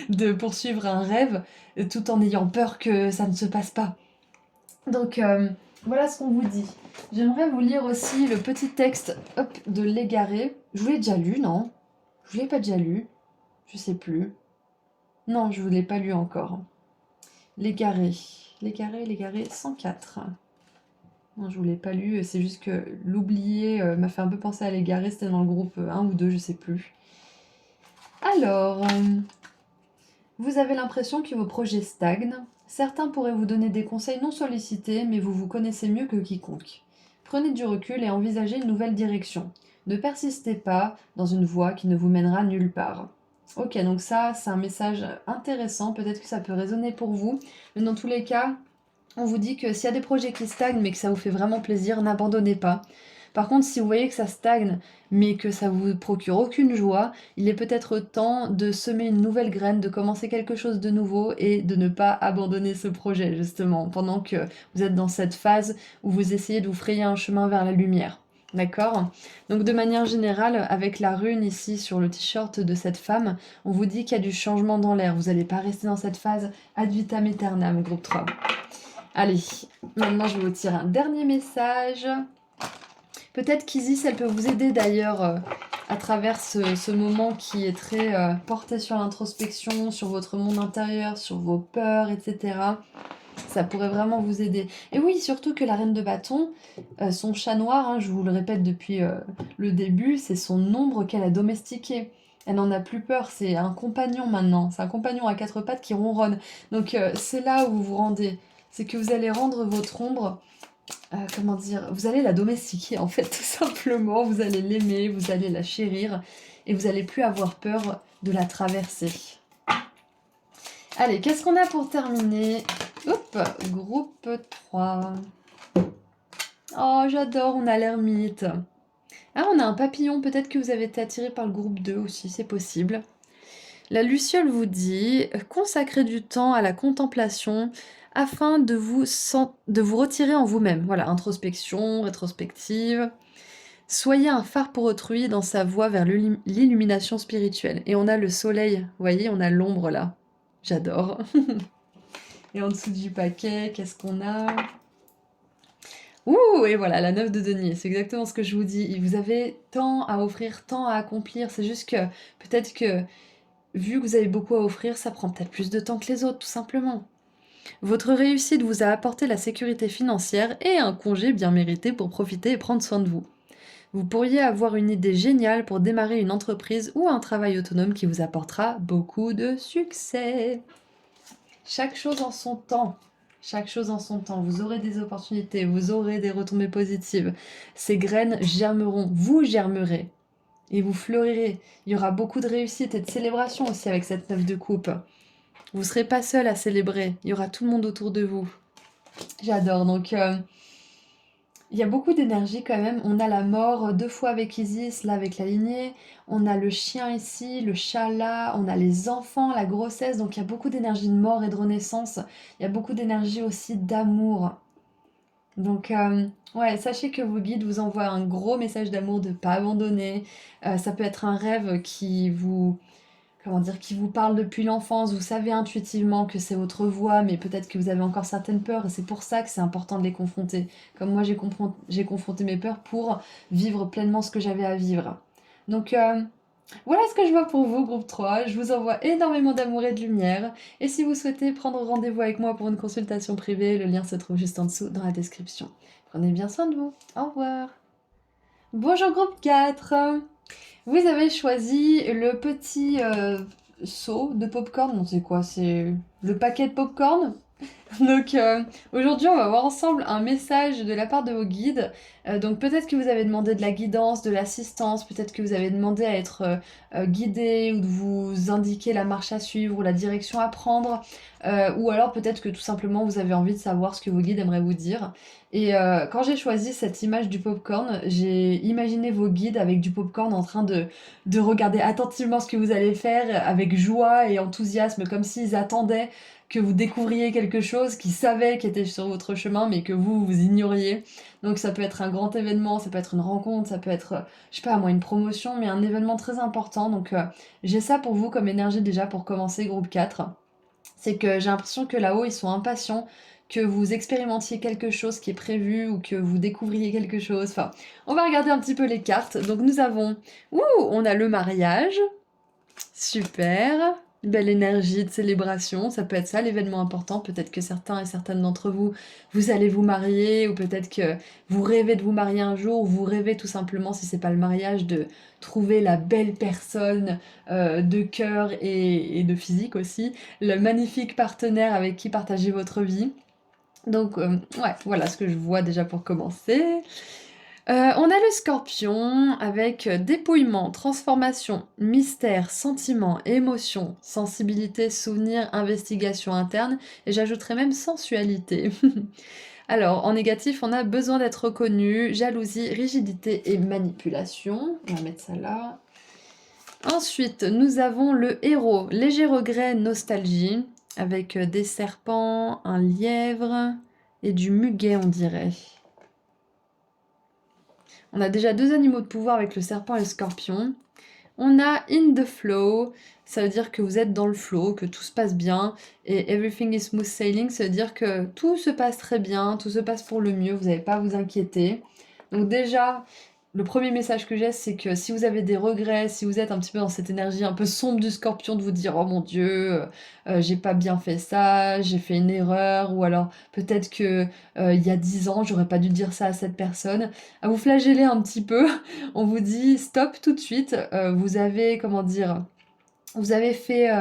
de poursuivre un rêve tout en ayant peur que ça ne se passe pas. Donc voilà ce qu'on vous dit. J'aimerais vous lire aussi le petit texte hop, de l'égaré. Je vous l'ai déjà lu, non? Je vous l'ai pas déjà lu? Je sais plus. Non, je vous l'ai pas lu encore. L'égaré. L'égaré 104. Non, je vous l'ai pas lu, c'est juste que l'oublier m'a fait un peu penser à l'égaré, c'était dans le groupe 1 ou 2, je sais plus. Alors, vous avez l'impression que vos projets stagnent. Certains pourraient vous donner des conseils non sollicités, mais vous vous connaissez mieux que quiconque. Prenez du recul et envisagez une nouvelle direction. Ne persistez pas dans une voie qui ne vous mènera nulle part. Ok, donc ça, c'est un message intéressant. Peut-être que ça peut résonner pour vous. Mais dans tous les cas, on vous dit que s'il y a des projets qui stagnent, mais que ça vous fait vraiment plaisir, n'abandonnez pas. Par contre, si vous voyez que ça stagne, mais que ça vous procure aucune joie, il est peut-être temps de semer une nouvelle graine, de commencer quelque chose de nouveau et de ne pas abandonner ce projet, justement, pendant que vous êtes dans cette phase où vous essayez de vous frayer un chemin vers la lumière. D'accord? Donc de manière générale, avec la rune ici sur le t-shirt de cette femme, on vous dit qu'il y a du changement dans l'air. Vous n'allez pas rester dans cette phase ad vitam aeternam, groupe 3. Allez, maintenant je vais vous tirer un dernier message. Peut-être qu'Isis, elle peut vous aider d'ailleurs à travers ce moment qui est très porté sur l'introspection, sur votre monde intérieur, sur vos peurs, etc. Ça pourrait vraiment vous aider. Et oui, surtout que la reine de bâton, son chat noir, hein, je vous le répète depuis le début, c'est son ombre qu'elle a domestiqué. Elle n'en a plus peur, c'est un compagnon maintenant. C'est un compagnon à quatre pattes qui ronronne. Donc c'est là où vous vous rendez. C'est que vous allez rendre votre ombre comment dire, vous allez la domestiquer en fait, tout simplement. Vous allez l'aimer, vous allez la chérir et vous allez plus avoir peur de la traverser. Allez, qu'est-ce qu'on a pour terminer? Hop, groupe 3. Oh, j'adore, on a l'ermite. Ah, on a un papillon, peut-être que vous avez été attiré par le groupe 2 aussi, c'est possible. La Luciole vous dit « Consacrez du temps à la contemplation afin de vous retirer en vous-même. » Voilà, introspection, rétrospective. Soyez un phare pour autrui dans sa voie vers l'illumination spirituelle. Et on a le soleil, vous voyez, on a l'ombre là. J'adore. Et en dessous du paquet, qu'est-ce qu'on a? Ouh, et voilà, la 9 de denier, c'est exactement ce que je vous dis. Vous avez tant à offrir, tant à accomplir. C'est juste que peut-être que vu que vous avez beaucoup à offrir, ça prend peut-être plus de temps que les autres, tout simplement. Votre réussite vous a apporté la sécurité financière et un congé bien mérité pour profiter et prendre soin de vous. Vous pourriez avoir une idée géniale pour démarrer une entreprise ou un travail autonome qui vous apportera beaucoup de succès. Chaque chose en son temps. Chaque chose en son temps. Vous aurez des opportunités, vous aurez des retombées positives. Ces graines germeront, vous germerez. Et vous fleurirez. Il y aura beaucoup de réussite et de célébration aussi avec cette 9 de coupe. Vous ne serez pas seul à célébrer. Il y aura tout le monde autour de vous. J'adore. Donc, il y a beaucoup d'énergie quand même. On a la mort 2 fois avec Isis, là avec la lignée. On a le chien ici, le chat là. On a les enfants, la grossesse. Donc, il y a beaucoup d'énergie de mort et de renaissance. Il y a beaucoup d'énergie aussi d'amour. Donc, ouais, sachez que vos guides vous envoient un gros message d'amour de ne pas abandonner. Ça peut être un rêve qui vous, comment dire, qui vous parle depuis l'enfance. Vous savez intuitivement que c'est votre voie, mais peut-être que vous avez encore certaines peurs et c'est pour ça que c'est important de les confronter. Comme moi, j'ai confronté mes peurs pour vivre pleinement ce que j'avais à vivre. Donc, voilà ce que je vois pour vous, groupe 3. Je vous envoie énormément d'amour et de lumière. Et si vous souhaitez prendre rendez-vous avec moi pour une consultation privée, le lien se trouve juste en dessous dans la description. Prenez bien soin de vous. Au revoir. Bonjour, groupe 4. Vous avez choisi le petit seau de popcorn. Non, c'est quoi? C'est le paquet de popcorn. Donc aujourd'hui, on va voir ensemble un message de la part de vos guides. Donc peut-être que vous avez demandé de la guidance, de l'assistance, peut-être que vous avez demandé à être guidé ou de vous indiquer la marche à suivre ou la direction à prendre. Ou alors peut-être que tout simplement vous avez envie de savoir ce que vos guides aimeraient vous dire. Et quand j'ai choisi cette image du popcorn, j'ai imaginé vos guides avec du popcorn en train de regarder attentivement ce que vous allez faire avec joie et enthousiasme, comme s'ils attendaient que vous découvriez quelque chose qu'ils savaient qui était sur votre chemin, mais que vous ignoriez. Donc ça peut être un grand événement, ça peut être une rencontre, ça peut être, je sais pas moi, une promotion, mais un événement très important. Donc j'ai ça pour vous comme énergie déjà pour commencer groupe 4. C'est que j'ai l'impression que là-haut, ils sont impatients que vous expérimentiez quelque chose qui est prévu ou que vous découvriez quelque chose. Enfin, on va regarder un petit peu les cartes. Donc nous avons, on a le mariage. Super. Une belle énergie de célébration, ça peut être ça l'événement important. Peut-être que certains et certaines d'entre vous, vous allez vous marier, ou peut-être que vous rêvez de vous marier un jour, ou vous rêvez tout simplement, si c'est pas le mariage, de trouver la belle personne de cœur et de physique aussi, le magnifique partenaire avec qui partager votre vie. Donc, ouais, voilà ce que je vois déjà pour commencer. On a le Scorpion avec dépouillement, transformation, mystère, sentiment, émotion, sensibilité, souvenir, investigation interne, et j'ajouterais même sensualité. Alors, en négatif, on a besoin d'être reconnu, jalousie, rigidité et manipulation. On va mettre ça là. Ensuite, nous avons le héros, léger regret, nostalgie, avec des serpents, un lièvre et du muguet, on dirait. On a déjà 2 animaux de pouvoir avec le serpent et le scorpion. On a in the flow, ça veut dire que vous êtes dans le flow, que tout se passe bien. Et everything is smooth sailing, ça veut dire que tout se passe très bien, tout se passe pour le mieux, vous n'avez pas à vous inquiéter. Donc déjà, le premier message que j'ai, c'est que si vous avez des regrets, si vous êtes un petit peu dans cette énergie un peu sombre du scorpion, de vous dire oh mon Dieu, j'ai pas bien fait ça, j'ai fait une erreur, ou alors peut-être que il y a 10 ans, j'aurais pas dû dire ça à cette personne, à vous flageller un petit peu, on vous dit stop tout de suite, vous avez, comment dire, vous avez fait,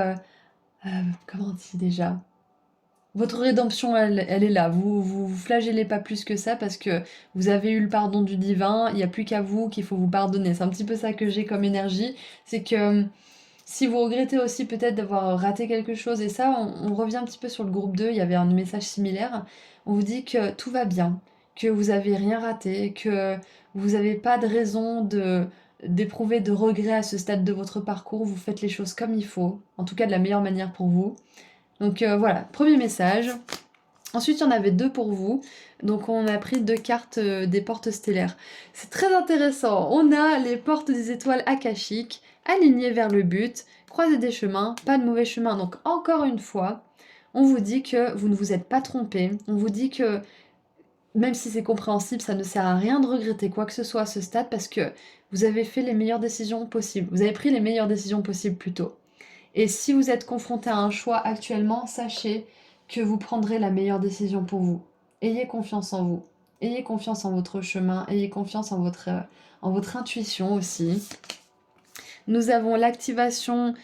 comment on dit déjà? Votre rédemption, elle est là. Vous flagellez pas plus que ça parce que vous avez eu le pardon du divin. Il n'y a plus qu'à vous qu'il faut vous pardonner. C'est un petit peu ça que j'ai comme énergie. C'est que si vous regrettez aussi peut-être d'avoir raté quelque chose, et ça, on revient un petit peu sur le groupe 2, il y avait un message similaire. On vous dit que tout va bien, que vous avez rien raté, que vous n'avez pas de raison d'éprouver de regret à ce stade de votre parcours. Vous faites les choses comme il faut, en tout cas de la meilleure manière pour vous. Donc voilà, premier message. Ensuite, il y en avait 2 pour vous. Donc on a pris 2 cartes des portes stellaires. C'est très intéressant. On a les portes des étoiles akashiques, alignées vers le but, croiser des chemins, pas de mauvais chemin. Donc encore une fois, on vous dit que vous ne vous êtes pas trompé. On vous dit que même si c'est compréhensible, ça ne sert à rien de regretter quoi que ce soit à ce stade parce que vous avez fait les meilleures décisions possibles. Vous avez pris les meilleures décisions possibles plus tôt. Et si vous êtes confronté à un choix actuellement, sachez que vous prendrez la meilleure décision pour vous. Ayez confiance en vous. Ayez confiance en votre chemin. Ayez confiance en votre intuition aussi. Nous avons l'activation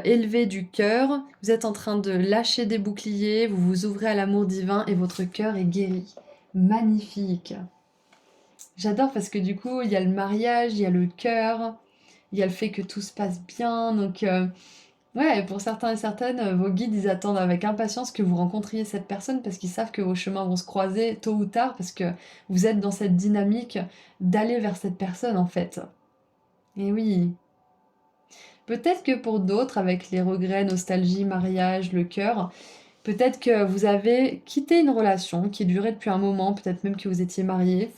élevée du cœur. Vous êtes en train de lâcher des boucliers. Vous vous ouvrez à l'amour divin et votre cœur est guéri. Magnifique. J'adore parce que du coup, il y a le mariage, il y a le cœur, il y a le fait que tout se passe bien. Donc, ouais, pour certains et certaines, vos guides, ils attendent avec impatience que vous rencontriez cette personne parce qu'ils savent que vos chemins vont se croiser tôt ou tard parce que vous êtes dans cette dynamique d'aller vers cette personne en fait. Et oui. Peut-être que pour d'autres, avec les regrets, nostalgie, mariage, le cœur, peut-être que vous avez quitté une relation qui durait depuis un moment, peut-être même que vous étiez mariés,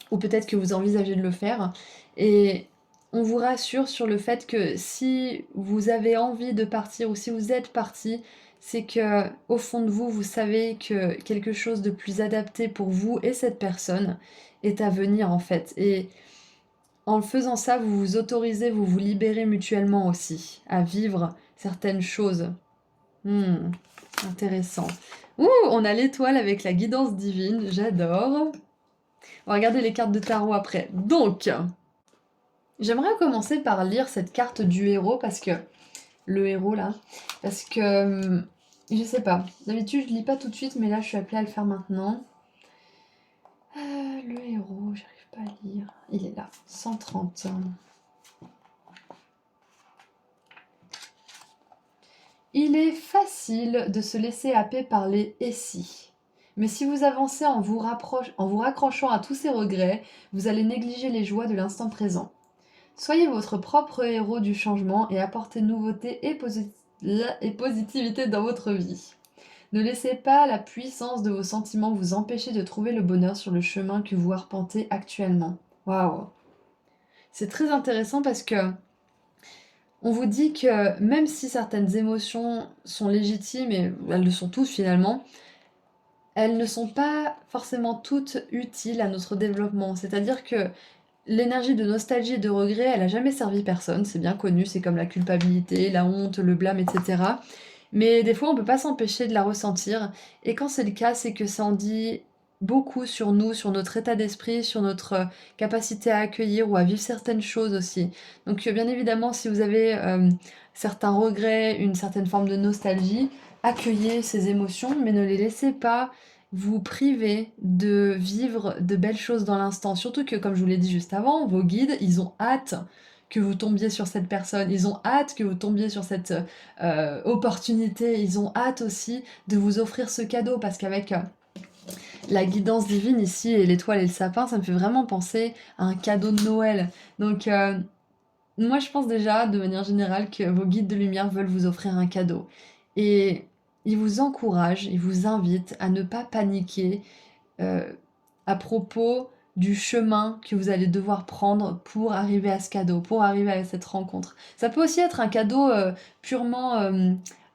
ou peut-être que vous envisagez de le faire. Et on vous rassure sur le fait que si vous avez envie de partir ou si vous êtes parti, c'est que au fond de vous, vous savez que quelque chose de plus adapté pour vous et cette personne est à venir en fait. Et en le faisant ça, vous vous autorisez, vous vous libérez mutuellement aussi à vivre certaines choses. Hmm, intéressant. Ouh, on a l'étoile avec la guidance divine, j'adore. On va regarder les cartes de tarot après. Donc, j'aimerais commencer par lire cette carte du héros parce que le héros là, parce que je sais pas. D'habitude, je lis pas tout de suite, mais là, je suis appelée à le faire maintenant. Le héros, j'arrive pas à lire. Il est là, 130. Il est facile de se laisser happer par les et si. Mais si vous avancez en vous raccrochant à tous ces regrets, vous allez négliger les joies de l'instant présent. Soyez votre propre héros du changement et apportez nouveauté et positivité dans votre vie. Ne laissez pas la puissance de vos sentiments vous empêcher de trouver le bonheur sur le chemin que vous arpentez actuellement. Waouh! C'est très intéressant parce que on vous dit que même si certaines émotions sont légitimes, et elles le sont toutes finalement, elles ne sont pas forcément toutes utiles à notre développement. C'est-à-dire que l'énergie de nostalgie et de regret, elle a jamais servi personne, c'est bien connu, c'est comme la culpabilité, la honte, le blâme, etc. Mais des fois, on peut pas s'empêcher de la ressentir. Et quand c'est le cas, c'est que ça en dit beaucoup sur nous, sur notre état d'esprit, sur notre capacité à accueillir ou à vivre certaines choses aussi. Donc, bien évidemment, si vous avez certains regrets, une certaine forme de nostalgie, accueillez ces émotions, mais ne les laissez pas vous priver de vivre de belles choses dans l'instant. Surtout que, comme je vous l'ai dit juste avant, vos guides, ils ont hâte que vous tombiez sur cette personne, ils ont hâte que vous tombiez sur cette opportunité, ils ont hâte aussi de vous offrir ce cadeau, parce qu'avec la guidance divine ici et l'étoile et le sapin, ça me fait vraiment penser à un cadeau de Noël. Donc moi je pense déjà de manière générale que vos guides de lumière veulent vous offrir un cadeau. Et ils vous encouragent, ils vous invitent à ne pas paniquer euh, à propos du chemin que vous allez devoir prendre pour arriver à ce cadeau, pour arriver à cette rencontre. Ça peut aussi être un cadeau purement,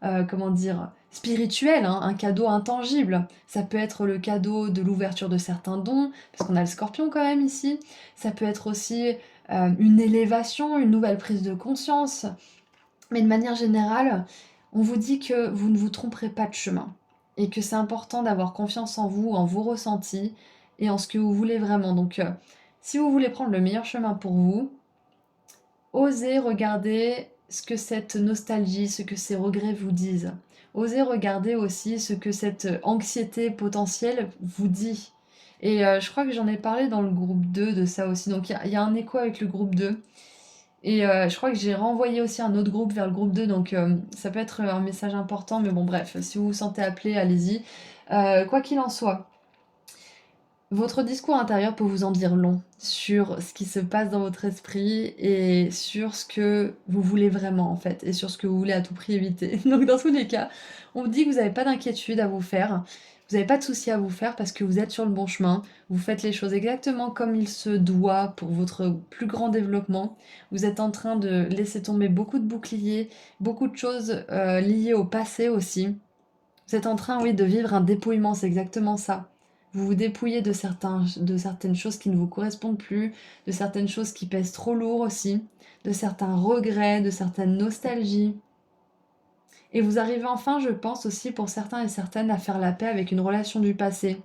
comment dire, spirituel, hein, un cadeau intangible. Ça peut être le cadeau de l'ouverture de certains dons, parce qu'on a le scorpion quand même ici. Ça peut être aussi une élévation, une nouvelle prise de conscience. Mais de manière générale, on vous dit que vous ne vous tromperez pas de chemin et que c'est important d'avoir confiance en vous, en vos ressentis et en ce que vous voulez vraiment. Donc, si vous voulez prendre le meilleur chemin pour vous, osez regarder ce que cette nostalgie, ce que ces regrets vous disent. Osez regarder aussi ce que cette anxiété potentielle vous dit. Et je crois que j'en ai parlé dans le groupe 2 de ça aussi. Donc il y a un écho avec le groupe 2. Et je crois que j'ai renvoyé aussi un autre groupe vers le groupe 2, donc ça peut être un message important, mais bon bref, si vous vous sentez appelé, allez-y. Quoi qu'il en soit, votre discours intérieur peut vous en dire long sur ce qui se passe dans votre esprit et sur ce que vous voulez vraiment en fait, et sur ce que vous voulez à tout prix éviter. Donc dans tous les cas, on vous dit que vous n'avez pas d'inquiétude à vous faire, vous n'avez pas de soucis à vous faire parce que vous êtes sur le bon chemin, vous faites les choses exactement comme il se doit pour votre plus grand développement. Vous êtes en train de laisser tomber beaucoup de boucliers, beaucoup de choses liées au passé aussi. Vous êtes en train, oui, de vivre un dépouillement, c'est exactement ça. Vous vous dépouillez de certaines choses qui ne vous correspondent plus, de certaines choses qui pèsent trop lourd aussi, de certains regrets, de certaines nostalgies. Et vous arrivez enfin, je pense aussi pour certains et certaines, à faire la paix avec une relation du passé.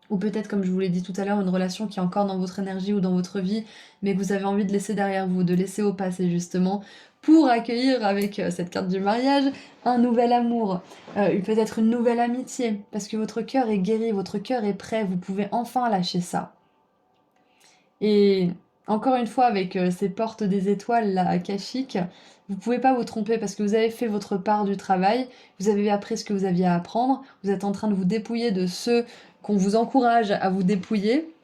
Ou peut-être, comme je vous l'ai dit tout à l'heure, une relation qui est encore dans votre énergie ou dans votre vie, mais que vous avez envie de laisser derrière vous, de laisser au passé justement, pour accueillir avec cette carte du mariage un nouvel amour, peut-être une nouvelle amitié, parce que votre cœur est guéri, votre cœur est prêt, vous pouvez enfin lâcher ça. Et encore une fois, avec ces portes des étoiles là, akashiques, vous pouvez pas vous tromper parce que vous avez fait votre part du travail, vous avez appris ce que vous aviez à apprendre, vous êtes en train de vous dépouiller de ceux qu'on vous encourage à vous dépouiller,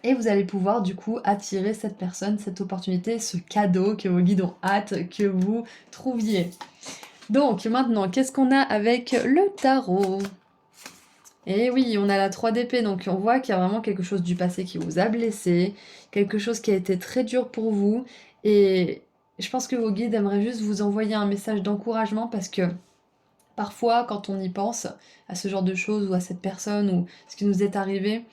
et vous allez pouvoir du coup attirer cette personne, cette opportunité, ce cadeau que vos guides ont hâte que vous trouviez. Donc maintenant, qu'est-ce qu'on a avec le tarot? Et oui, on a la 3 d'épée, donc on voit qu'il y a vraiment quelque chose du passé qui vous a blessé, quelque chose qui a été très dur pour vous, et je pense que vos guides aimeraient juste vous envoyer un message d'encouragement parce que parfois, quand on y pense à ce genre de choses ou à cette personne ou ce qui nous est arrivé,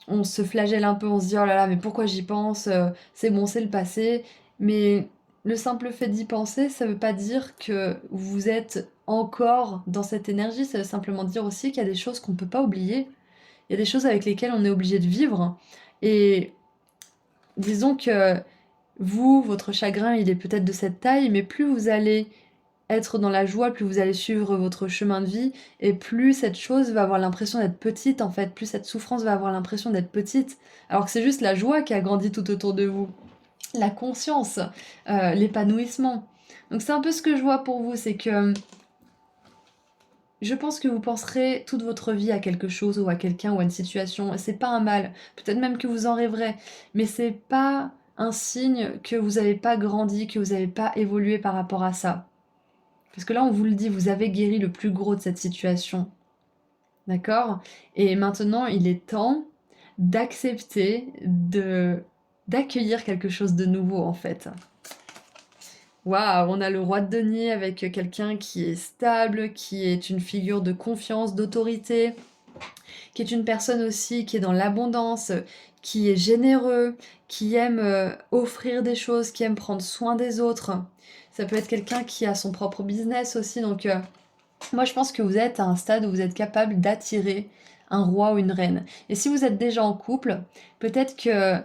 on se flagelle un peu, on se dit oh là là, mais pourquoi j'y pense? C'est bon, c'est le passé. Mais le simple fait d'y penser, ça veut pas dire que vous êtes encore dans cette énergie, ça veut simplement dire aussi qu'il y a des choses qu'on peut pas oublier. Il y a des choses avec lesquelles on est obligé de vivre. Et disons que vous, votre chagrin, il est peut-être de cette taille, mais plus vous allez être dans la joie, plus vous allez suivre votre chemin de vie, et plus cette chose va avoir l'impression d'être petite en fait, plus cette souffrance va avoir l'impression d'être petite, alors que c'est juste la joie qui a grandi tout autour de vous, la conscience, l'épanouissement. Donc c'est un peu ce que je vois pour vous, c'est que je pense que vous penserez toute votre vie à quelque chose ou à quelqu'un ou à une situation, et c'est pas un mal, peut-être même que vous en rêverez, mais c'est pas un signe que vous n'avez pas grandi, que vous n'avez pas évolué par rapport à ça. Parce que là, on vous le dit, vous avez guéri le plus gros de cette situation. D'accord? Et maintenant, il est temps d'accepter d'accueillir quelque chose de nouveau, en fait. Waouh, on a le roi de denier avec quelqu'un qui est stable, qui est une figure de confiance, d'autorité. qui est une personne aussi qui est dans l'abondance, qui est généreux, qui aime offrir des choses, qui aime prendre soin des autres. Ça peut être quelqu'un qui a son propre business aussi, donc moi je pense que vous êtes à un stade où vous êtes capable d'attirer un roi ou une reine. Et si vous êtes déjà en couple, peut-être que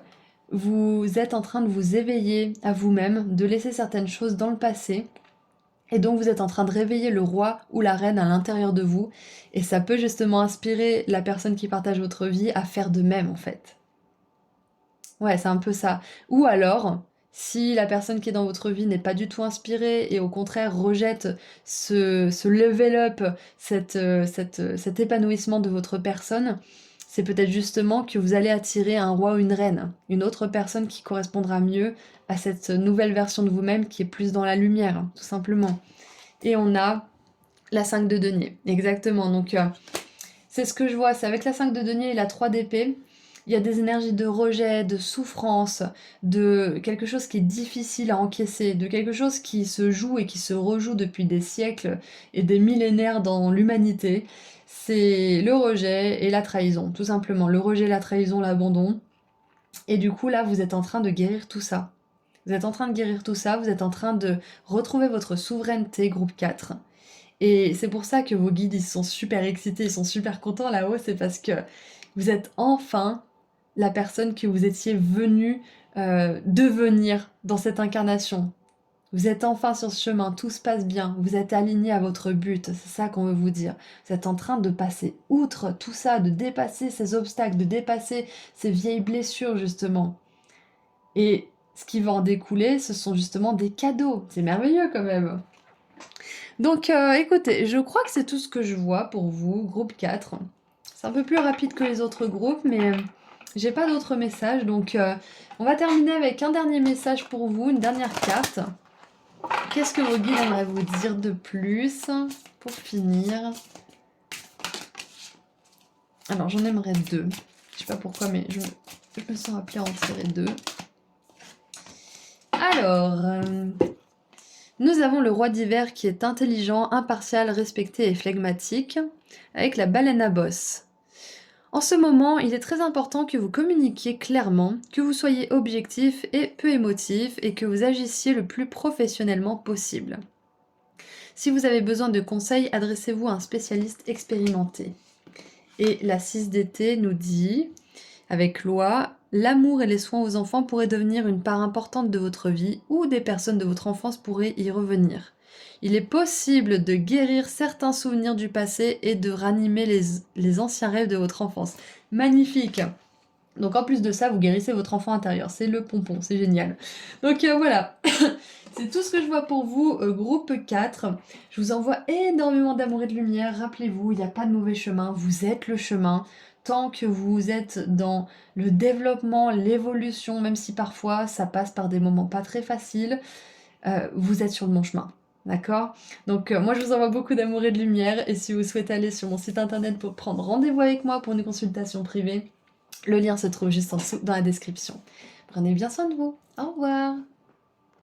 vous êtes en train de vous éveiller à vous-même, de laisser certaines choses dans le passé, et donc vous êtes en train de réveiller le roi ou la reine à l'intérieur de vous, et ça peut justement inspirer la personne qui partage votre vie à faire de même en fait. Ouais, c'est un peu ça. Ou alors, si la personne qui est dans votre vie n'est pas du tout inspirée et au contraire rejette ce level up, cet épanouissement de votre personne, c'est peut-être justement que vous allez attirer un roi ou une reine, une autre personne qui correspondra mieux à cette nouvelle version de vous-même qui est plus dans la lumière, tout simplement. Et on a la 5 de denier, exactement. Donc c'est ce que je vois, c'est avec la 5 de denier et la 3 d'épée, il y a des énergies de rejet, de souffrance, de quelque chose qui est difficile à encaisser, de quelque chose qui se joue et qui se rejoue depuis des siècles et des millénaires dans l'humanité. C'est le rejet et la trahison, tout simplement. Le rejet, la trahison, l'abandon. Et du coup, là, vous êtes en train de guérir tout ça. Vous êtes en train de guérir tout ça, vous êtes en train de retrouver votre souveraineté, groupe 4. Et c'est pour ça que vos guides, ils sont super excités, ils sont super contents là-haut, c'est parce que vous êtes enfin la personne que vous étiez venu devenir dans cette incarnation. Vous êtes enfin sur ce chemin, tout se passe bien, vous êtes aligné à votre but, c'est ça qu'on veut vous dire. Vous êtes en train de passer outre tout ça, de dépasser ces obstacles, de dépasser ces vieilles blessures justement. Et ce qui va en découler, ce sont justement des cadeaux. C'est merveilleux quand même. Donc écoutez, je crois que c'est tout ce que je vois pour vous, groupe 4. C'est un peu plus rapide que les autres groupes, mais j'ai pas d'autres messages. Donc on va terminer avec un dernier message pour vous, une dernière carte. Qu'est-ce que vos guides aimeraient vous dire de plus pour finir? Alors j'en aimerais deux. Je sais pas pourquoi, mais je me sens appelée à en tirer deux. Alors, nous avons le roi d'hiver qui est intelligent, impartial, respecté et flegmatique, avec la baleine à bosse. En ce moment, il est très important que vous communiquiez clairement, que vous soyez objectif et peu émotif et que vous agissiez le plus professionnellement possible. Si vous avez besoin de conseils, adressez-vous à un spécialiste expérimenté. Et la 6 d'été nous dit, avec loi, l'amour et les soins aux enfants pourraient devenir une part importante de votre vie ou des personnes de votre enfance pourraient y revenir. Il est possible de guérir certains souvenirs du passé et de ranimer les anciens rêves de votre enfance. Magnifique! Donc en plus de ça, vous guérissez votre enfant intérieur. C'est le pompon, c'est génial. Donc voilà, c'est tout ce que je vois pour vous, groupe 4. Je vous envoie énormément d'amour et de lumière. Rappelez-vous, il n'y a pas de mauvais chemin, vous êtes le chemin. Tant que vous êtes dans le développement, l'évolution, même si parfois ça passe par des moments pas très faciles, vous êtes sur le bon chemin. D'accord? Donc moi je vous envoie beaucoup d'amour et de lumière, et si vous souhaitez aller sur mon site internet pour prendre rendez-vous avec moi pour une consultation privée, le lien se trouve juste en dessous dans la description. Prenez bien soin de vous. Au revoir!